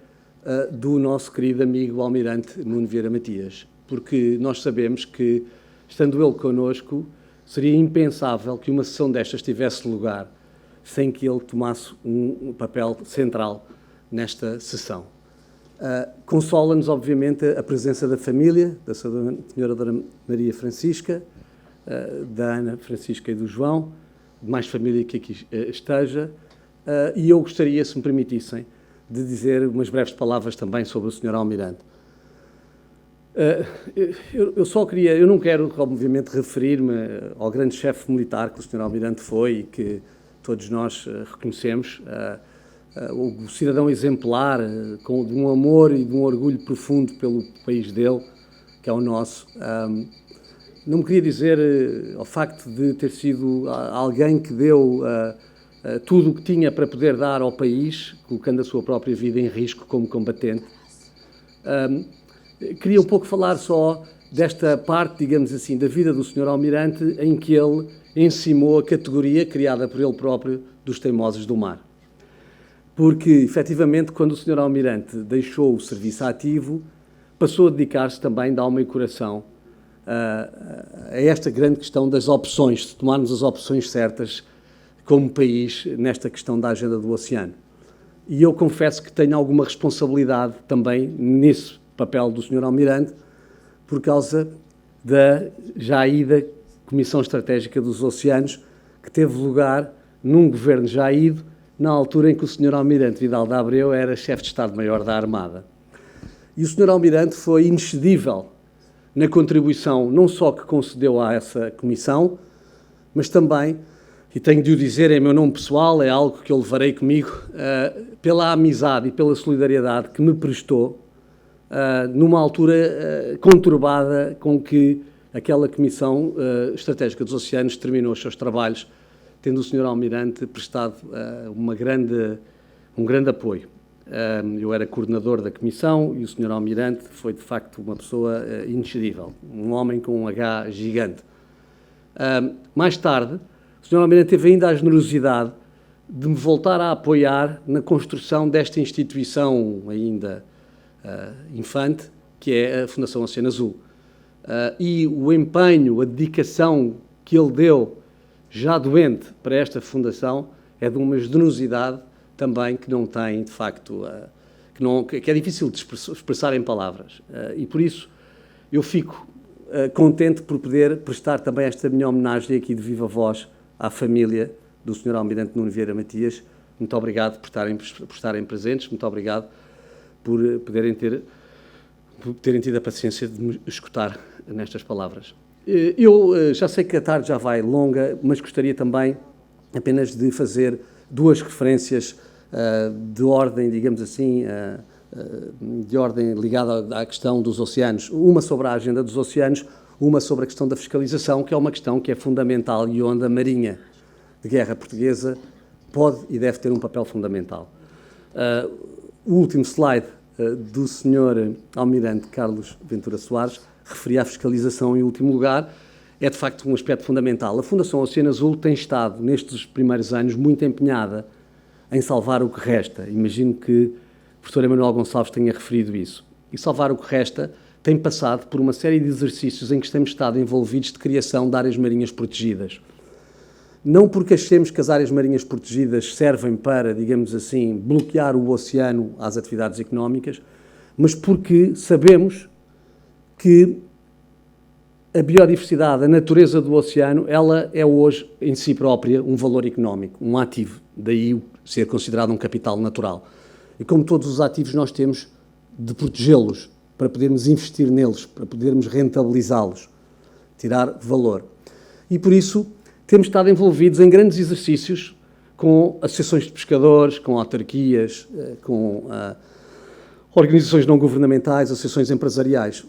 do nosso querido amigo Almirante Nuno Vieira Matias, porque nós sabemos que, estando ele connosco, seria impensável que uma sessão destas tivesse lugar sem que ele tomasse um papel central nesta sessão. Consola-nos, obviamente, a presença da família, da Senhora Dona Maria Francisca, da Ana Francisca e do João, de mais família que aqui esteja, e eu gostaria, se me permitissem, de dizer umas breves palavras também sobre o Sr. Almirante. Eu não quero, obviamente, referir-me ao grande chefe militar que o Sr. Almirante foi e que todos nós reconhecemos, o cidadão exemplar, de um amor e de um orgulho profundo pelo país dele, que é o nosso. Não me queria dizer ao facto de ter sido alguém que deu tudo o que tinha para poder dar ao país, colocando a sua própria vida em risco como combatente. Queria um pouco falar só desta parte, digamos assim, da vida do Sr. Almirante, em que ele encimou a categoria criada por ele próprio dos teimosos do mar. Porque, efetivamente, quando o Sr. Almirante deixou o serviço ativo, passou a dedicar-se também de alma e coração a esta grande questão das opções, de tomarmos as opções certas como país nesta questão da agenda do oceano. E eu confesso que tenho alguma responsabilidade também nesse papel do Sr. Almirante, por causa da já ida Comissão Estratégica dos Oceanos, que teve lugar num governo já ido, na altura em que o Sr. Almirante Vidal de Abreu era chefe de Estado-Maior da Armada. E o Sr. Almirante foi inexcedível na contribuição, não só que concedeu a essa comissão, mas também, e tenho de o dizer em meu nome pessoal, é algo que eu levarei comigo, pela amizade e pela solidariedade que me prestou numa altura conturbada com que aquela Comissão Estratégica dos Oceanos terminou os seus trabalhos, tendo o Sr. Almirante prestado um grande apoio. Eu era coordenador da Comissão e o Sr. Almirante foi, de facto, uma pessoa inexcedível, um homem com um H gigante. Mais tarde, o Sr. Almirante teve ainda a generosidade de me voltar a apoiar na construção desta instituição ainda infante, que é a Fundação Oceano Azul. E o empenho, a dedicação que ele deu, já doente, para esta fundação, é de uma generosidade também que não tem, de facto, que é difícil de expressar em palavras. E por isso eu fico contente por poder prestar também esta minha homenagem aqui de viva voz à família do Sr. Almirante Nuno Vieira Matias. Muito obrigado por estarem presentes, muito obrigado por terem tido a paciência de me escutar nestas palavras. Eu já sei que a tarde já vai longa, mas gostaria também apenas de fazer duas referências de ordem, digamos assim, de ordem ligada à questão dos oceanos. Uma sobre a agenda dos oceanos, uma sobre a questão da fiscalização, que é uma questão que é fundamental e onde a Marinha de Guerra Portuguesa pode e deve ter um papel fundamental. O último slide do Sr. Almirante Carlos Ventura Soares referia à fiscalização em último lugar. É, de facto, um aspecto fundamental. A Fundação Oceano Azul tem estado, nestes primeiros anos, muito empenhada em salvar o que resta. Imagino que o professor Emanuel Gonçalves tenha referido isso. E salvar o que resta tem passado por uma série de exercícios em que temos estado envolvidos de criação de áreas marinhas protegidas. Não porque achemos que as áreas marinhas protegidas servem para, digamos assim, bloquear o oceano às atividades económicas, mas porque sabemos que a biodiversidade, a natureza do oceano, ela é hoje, em si própria, um valor económico, um ativo, daí ser considerado um capital natural. E como todos os ativos, nós temos de protegê-los, para podermos investir neles, para podermos rentabilizá-los, tirar valor. E por isso temos estado envolvidos em grandes exercícios com associações de pescadores, com autarquias, com organizações não governamentais, associações empresariais.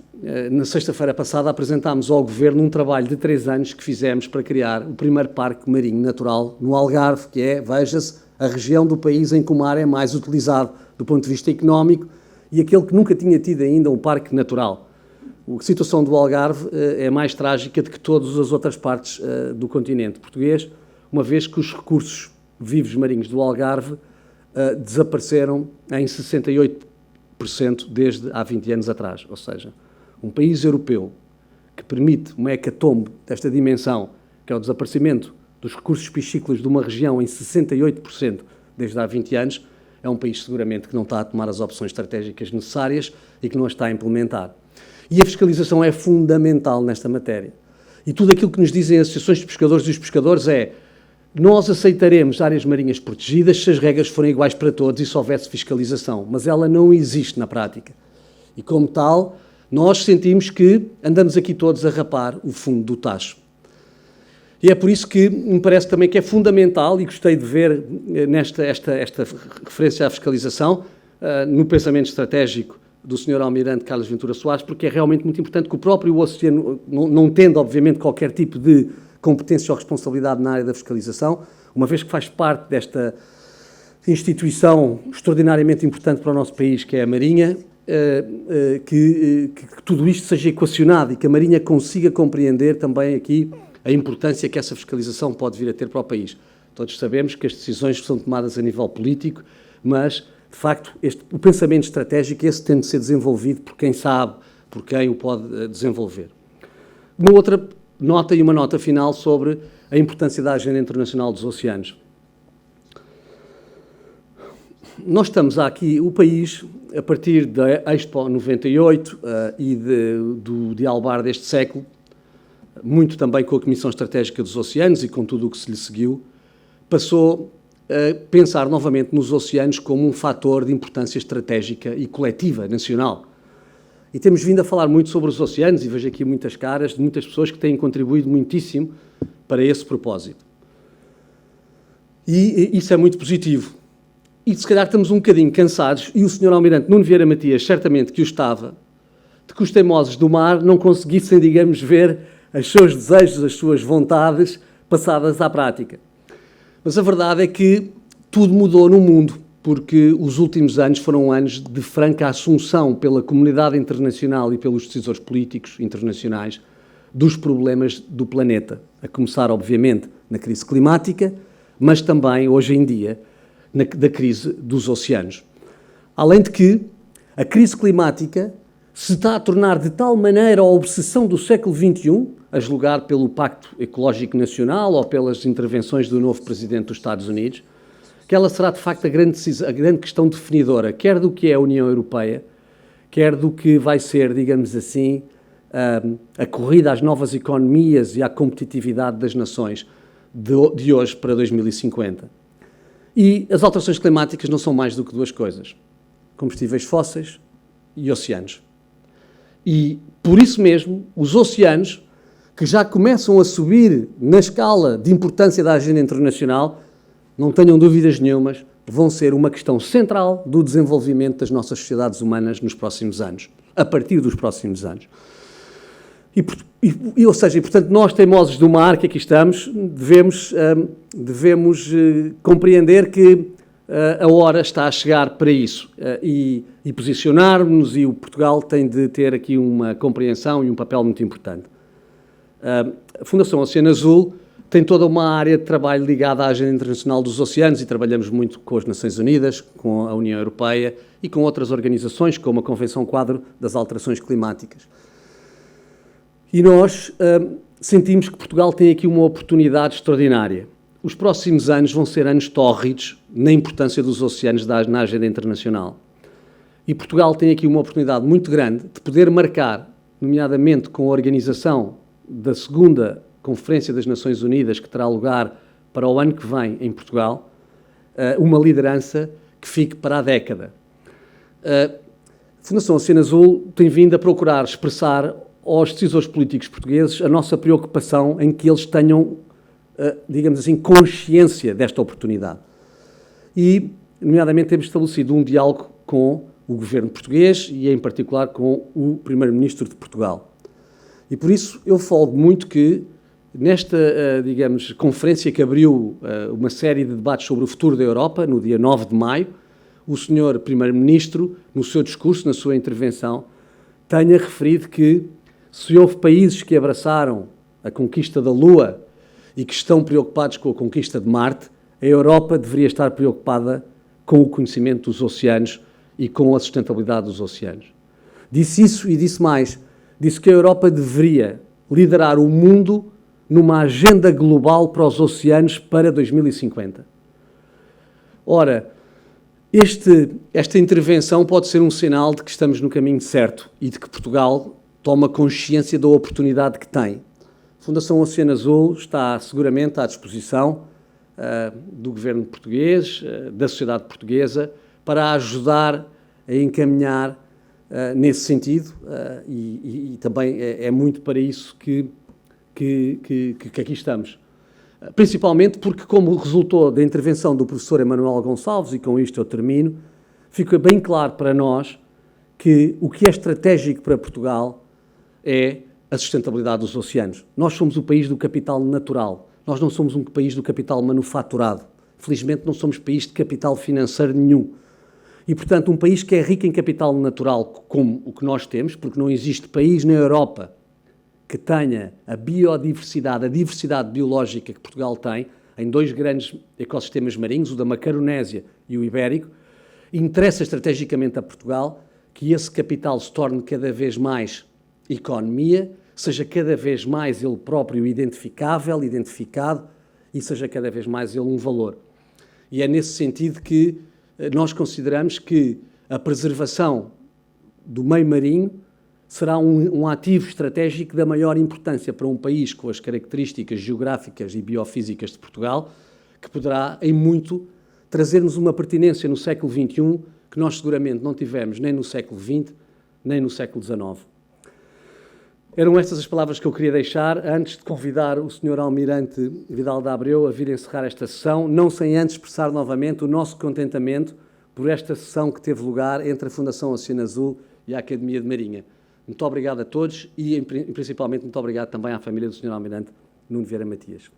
Na sexta-feira passada apresentámos ao Governo um trabalho de 3 anos que fizemos para criar o primeiro parque marinho natural no Algarve, que é, veja-se, a região do país em que o mar é mais utilizado do ponto de vista económico e aquele que nunca tinha tido ainda um parque natural. A situação do Algarve é mais trágica do que todas as outras partes do continente português, uma vez que os recursos vivos marinhos do Algarve desapareceram em 68% desde há 20 anos atrás. Ou seja, um país europeu que permite uma hecatombe desta dimensão, que é o desaparecimento dos recursos piscícolas de uma região em 68% desde há 20 anos, é um país seguramente que não está a tomar as opções estratégicas necessárias e que não as está a implementar. E a fiscalização é fundamental nesta matéria. E tudo aquilo que nos dizem as associações de pescadores e os pescadores é: nós aceitaremos áreas marinhas protegidas se as regras forem iguais para todos e se houvesse fiscalização, mas ela não existe na prática. E como tal, nós sentimos que andamos aqui todos a rapar o fundo do tacho. E é por isso que me parece também que é fundamental, e gostei de ver esta referência à fiscalização, no pensamento estratégico do Sr. Almirante Carlos Ventura Soares, porque é realmente muito importante que o próprio oceano, não tendo, obviamente, qualquer tipo de competência ou responsabilidade na área da fiscalização, uma vez que faz parte desta instituição extraordinariamente importante para o nosso país, que é a Marinha, que tudo isto seja equacionado e que a Marinha consiga compreender também aqui a importância que essa fiscalização pode vir a ter para o país. Todos sabemos que as decisões são tomadas a nível político, mas, de facto, o pensamento estratégico, esse tem de ser desenvolvido por quem sabe, por quem o pode desenvolver. Uma outra nota e uma nota final sobre a importância da Agenda Internacional dos Oceanos. Nós estamos aqui, o país, a partir da Expo 98 e do Dialbar deste século, muito também com a Comissão Estratégica dos Oceanos e com tudo o que se lhe seguiu, passou a pensar novamente nos oceanos como um fator de importância estratégica e coletiva, nacional. E temos vindo a falar muito sobre os oceanos, e vejo aqui muitas caras de muitas pessoas que têm contribuído muitíssimo para esse propósito. E isso é muito positivo. E se calhar estamos um bocadinho cansados, e o Sr. Almirante Nuno Vieira Matias certamente que o estava, de que os teimosos do mar não conseguissem, digamos, ver os seus desejos, as suas vontades passadas à prática. Mas a verdade é que tudo mudou no mundo, porque os últimos anos foram anos de franca assunção pela comunidade internacional e pelos decisores políticos internacionais dos problemas do planeta, a começar, obviamente, na crise climática, mas também, hoje em dia, da crise dos oceanos. Além de que a crise climática se está a tornar de tal maneira a obsessão do século XXI, a julgar pelo Pacto Ecológico Nacional ou pelas intervenções do novo Presidente dos Estados Unidos, que ela será, de facto, a grande questão definidora, quer do que é a União Europeia, quer do que vai ser, digamos assim, a corrida às novas economias e à competitividade das nações de hoje para 2050. E as alterações climáticas não são mais do que duas coisas: combustíveis fósseis e oceanos. E, por isso mesmo, os oceanos, que já começam a subir na escala de importância da agenda internacional, não tenham dúvidas nenhumas, vão ser uma questão central do desenvolvimento das nossas sociedades humanas nos próximos anos, a partir dos próximos anos. Ou seja, portanto, nós, teimosos do mar, que aqui estamos, devemos compreender que a hora está a chegar para isso e posicionar-nos, e o Portugal tem de ter aqui uma compreensão e um papel muito importante. A Fundação Oceano Azul tem toda uma área de trabalho ligada à Agenda Internacional dos Oceanos e trabalhamos muito com as Nações Unidas, com a União Europeia e com outras organizações, como a Convenção Quadro das Alterações Climáticas. E nós sentimos que Portugal tem aqui uma oportunidade extraordinária. Os próximos anos vão ser anos tórridos na importância dos oceanos na agenda internacional. E Portugal tem aqui uma oportunidade muito grande de poder marcar, nomeadamente com a organização da segunda Conferência das Nações Unidas, que terá lugar para o ano que vem em Portugal, uma liderança que fique para a década. A Fundação Oceano Azul tem vindo a procurar expressar aos decisores políticos portugueses a nossa preocupação em que eles tenham, digamos assim, consciência desta oportunidade. E, nomeadamente, temos estabelecido um diálogo com o governo português e, em particular, com o Primeiro-Ministro de Portugal. E, por isso, eu folgo muito que, nesta, digamos, conferência que abriu uma série de debates sobre o futuro da Europa, no dia 9 de maio, o Sr. Primeiro-Ministro, no seu discurso, na sua intervenção, tenha referido que, se houve países que abraçaram a conquista da Lua e que estão preocupados com a conquista de Marte, a Europa deveria estar preocupada com o conhecimento dos oceanos e com a sustentabilidade dos oceanos. Disse isso e disse mais. Disse que a Europa deveria liderar o mundo numa agenda global para os oceanos para 2050. Ora, esta intervenção pode ser um sinal de que estamos no caminho certo e de que Portugal toma consciência da oportunidade que tem. A Fundação Oceano Azul está seguramente à disposição do governo português, da sociedade portuguesa, para ajudar a encaminhar nesse sentido, e também é muito para isso que aqui estamos. Principalmente porque, como resultou da intervenção do professor Emanuel Gonçalves, e com isto eu termino, fica bem claro para nós que o que é estratégico para Portugal é a sustentabilidade dos oceanos. Nós somos o país do capital natural, nós não somos um país do capital manufaturado. Felizmente não somos país de capital financeiro nenhum. E, portanto, um país que é rico em capital natural, como o que nós temos, porque não existe país na Europa que tenha a biodiversidade, a diversidade biológica que Portugal tem, em 2 grandes ecossistemas marinhos, o da Macaronésia e o Ibérico, interessa estrategicamente a Portugal que esse capital se torne cada vez mais economia, seja cada vez mais ele próprio identificável, identificado, e seja cada vez mais ele um valor. E é nesse sentido que nós consideramos que a preservação do meio marinho será um ativo estratégico da maior importância para um país com as características geográficas e biofísicas de Portugal, que poderá, em muito, trazer-nos uma pertinência no século XXI que nós seguramente não tivemos nem no século XX, nem no século XIX. Eram estas as palavras que eu queria deixar, antes de convidar o Sr. Almirante Vidal da Abreu a vir encerrar esta sessão, não sem antes expressar novamente o nosso contentamento por esta sessão que teve lugar entre a Fundação Oceano Azul e a Academia de Marinha. Muito obrigado a todos e, principalmente, muito obrigado também à família do Sr. Almirante Nuno Vieira Matias.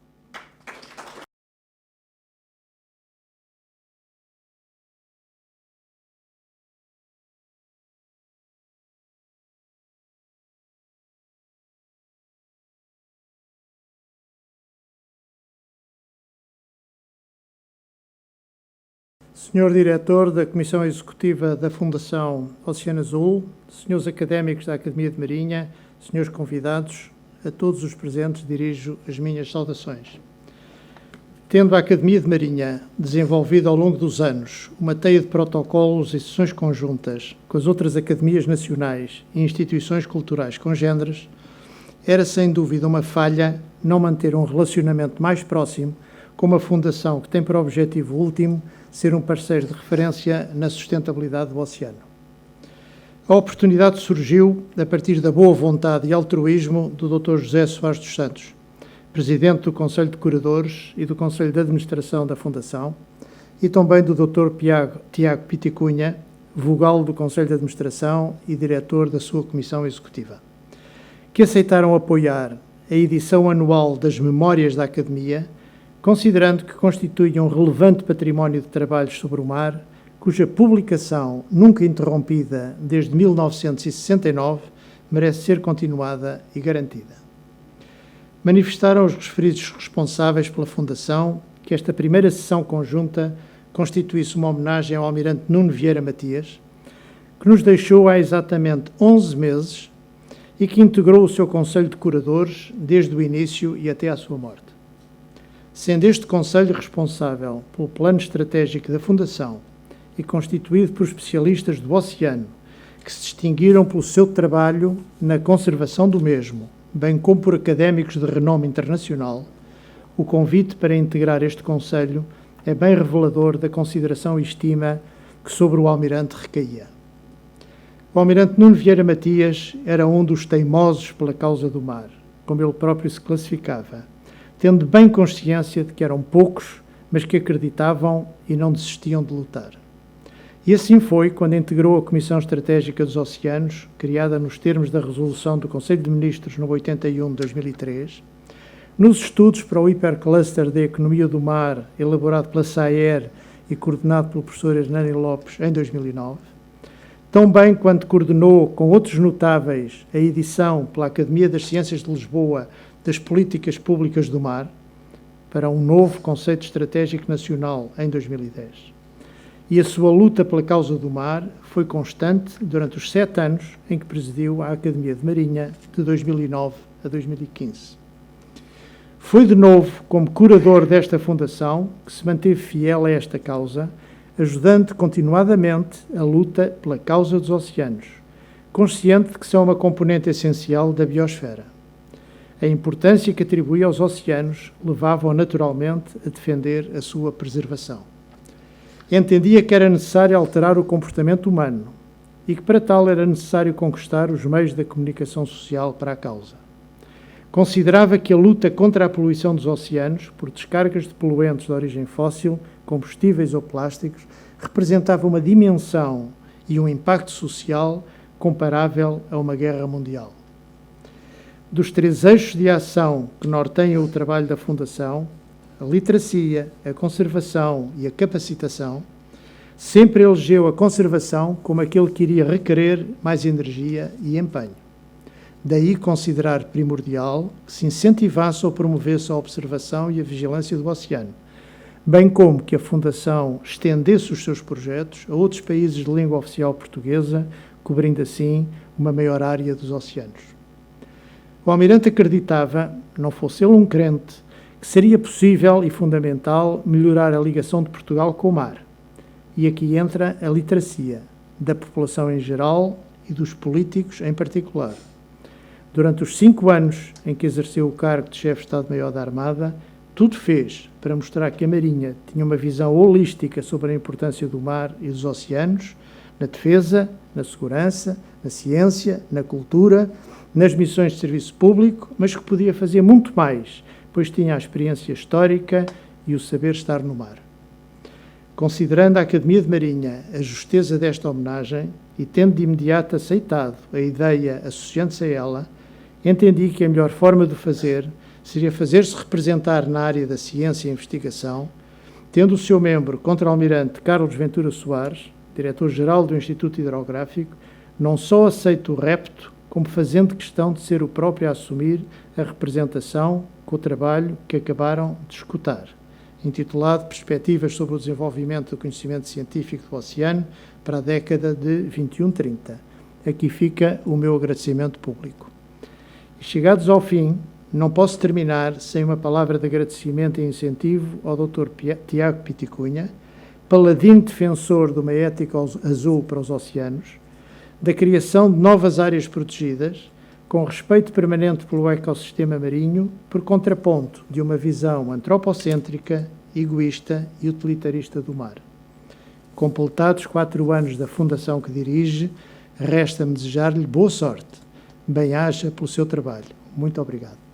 Senhor Diretor da Comissão Executiva da Fundação Oceano Azul, senhores académicos da Academia de Marinha, senhores convidados, a todos os presentes dirijo as minhas saudações. Tendo a Academia de Marinha desenvolvido ao longo dos anos uma teia de protocolos e sessões conjuntas com as outras academias nacionais e instituições culturais congêneres, era sem dúvida uma falha não manter um relacionamento mais próximo com uma fundação que tem por objetivo último ser um parceiro de referência na sustentabilidade do oceano. A oportunidade surgiu a partir da boa vontade e altruísmo do Dr. José Soares dos Santos, Presidente do Conselho de Curadores e do Conselho de Administração da Fundação, e também do Dr. Tiago Piticunha, vogal do Conselho de Administração e diretor da sua Comissão Executiva, que aceitaram apoiar a edição anual das Memórias da Academia, considerando que constitui um relevante património de trabalhos sobre o mar, cuja publicação, nunca interrompida desde 1969, merece ser continuada e garantida. Manifestaram os referidos responsáveis pela Fundação que esta primeira sessão conjunta constituísse uma homenagem ao Almirante Nuno Vieira Matias, que nos deixou há exatamente 11 meses e que integrou o seu Conselho de Curadores desde o início e até à sua morte. Sendo este Conselho responsável pelo plano estratégico da Fundação e constituído por especialistas do oceano que se distinguiram pelo seu trabalho na conservação do mesmo, bem como por académicos de renome internacional, o convite para integrar este Conselho é bem revelador da consideração e estima que sobre o Almirante recaía. O Almirante Nuno Vieira Matias era um dos teimosos pela causa do mar, como ele próprio se classificava, tendo bem consciência de que eram poucos, mas que acreditavam e não desistiam de lutar. E assim foi quando integrou a Comissão Estratégica dos Oceanos, criada nos termos da resolução do Conselho de Ministros no 81 de 2003, nos estudos para o hipercluster da Economia do Mar, elaborado pela SAER e coordenado pelo professor Hernani Lopes em 2009, tão bem quanto coordenou com outros notáveis a edição pela Academia das Ciências de Lisboa das Políticas Públicas do Mar, para um novo Conceito Estratégico Nacional em 2010. E a sua luta pela causa do mar foi constante durante os 7 anos em que presidiu a Academia de Marinha, de 2009 a 2015. Foi de novo como curador desta fundação que se manteve fiel a esta causa, ajudando continuadamente a luta pela causa dos oceanos, consciente de que são uma componente essencial da biosfera. A importância que atribuía aos oceanos levava-o naturalmente a defender a sua preservação. Entendia que era necessário alterar o comportamento humano, e que para tal era necessário conquistar os meios da comunicação social para a causa. Considerava que a luta contra a poluição dos oceanos, por descargas de poluentes de origem fóssil, combustíveis ou plásticos, representava uma dimensão e um impacto social comparável a uma guerra mundial. Dos 3 eixos de ação que norteiam o trabalho da Fundação, a literacia, a conservação e a capacitação, sempre elegeu a conservação como aquele que iria requerer mais energia e empenho. Daí considerar primordial que se incentivasse ou promovesse a observação e a vigilância do oceano, bem como que a Fundação estendesse os seus projetos a outros países de língua oficial portuguesa, cobrindo assim uma maior área dos oceanos. O Almirante acreditava, não fosse ele um crente, que seria possível e fundamental melhorar a ligação de Portugal com o mar. E aqui entra a literacia, da população em geral e dos políticos em particular. Durante os 5 anos em que exerceu o cargo de chefe de Estado-Maior da Armada, tudo fez para mostrar que a Marinha tinha uma visão holística sobre a importância do mar e dos oceanos, na defesa, na segurança, na ciência, na cultura, nas missões de serviço público, mas que podia fazer muito mais, pois tinha a experiência histórica e o saber estar no mar. Considerando a Academia de Marinha a justeza desta homenagem e tendo de imediato aceitado a ideia associando-se a ela, entendi que a melhor forma de o fazer seria fazer-se representar na área da ciência e investigação, tendo o seu membro contra-almirante Carlos Ventura Soares, diretor-geral do Instituto Hidrográfico, não só aceito o repto, como fazendo questão de ser o próprio a assumir a representação com o trabalho que acabaram de escutar, intitulado Perspectivas sobre o Desenvolvimento do Conhecimento Científico do Oceano para a década de 21-30. Aqui fica o meu agradecimento público. E chegados ao fim, não posso terminar sem uma palavra de agradecimento e incentivo ao Dr. Tiago Piticunha, paladino defensor de uma ética azul para os oceanos, da criação de novas áreas protegidas, com respeito permanente pelo ecossistema marinho, por contraponto de uma visão antropocêntrica, egoísta e utilitarista do mar. Completados 4 anos da fundação que dirige, resta-me desejar-lhe boa sorte. Bem-aja pelo seu trabalho. Muito obrigado.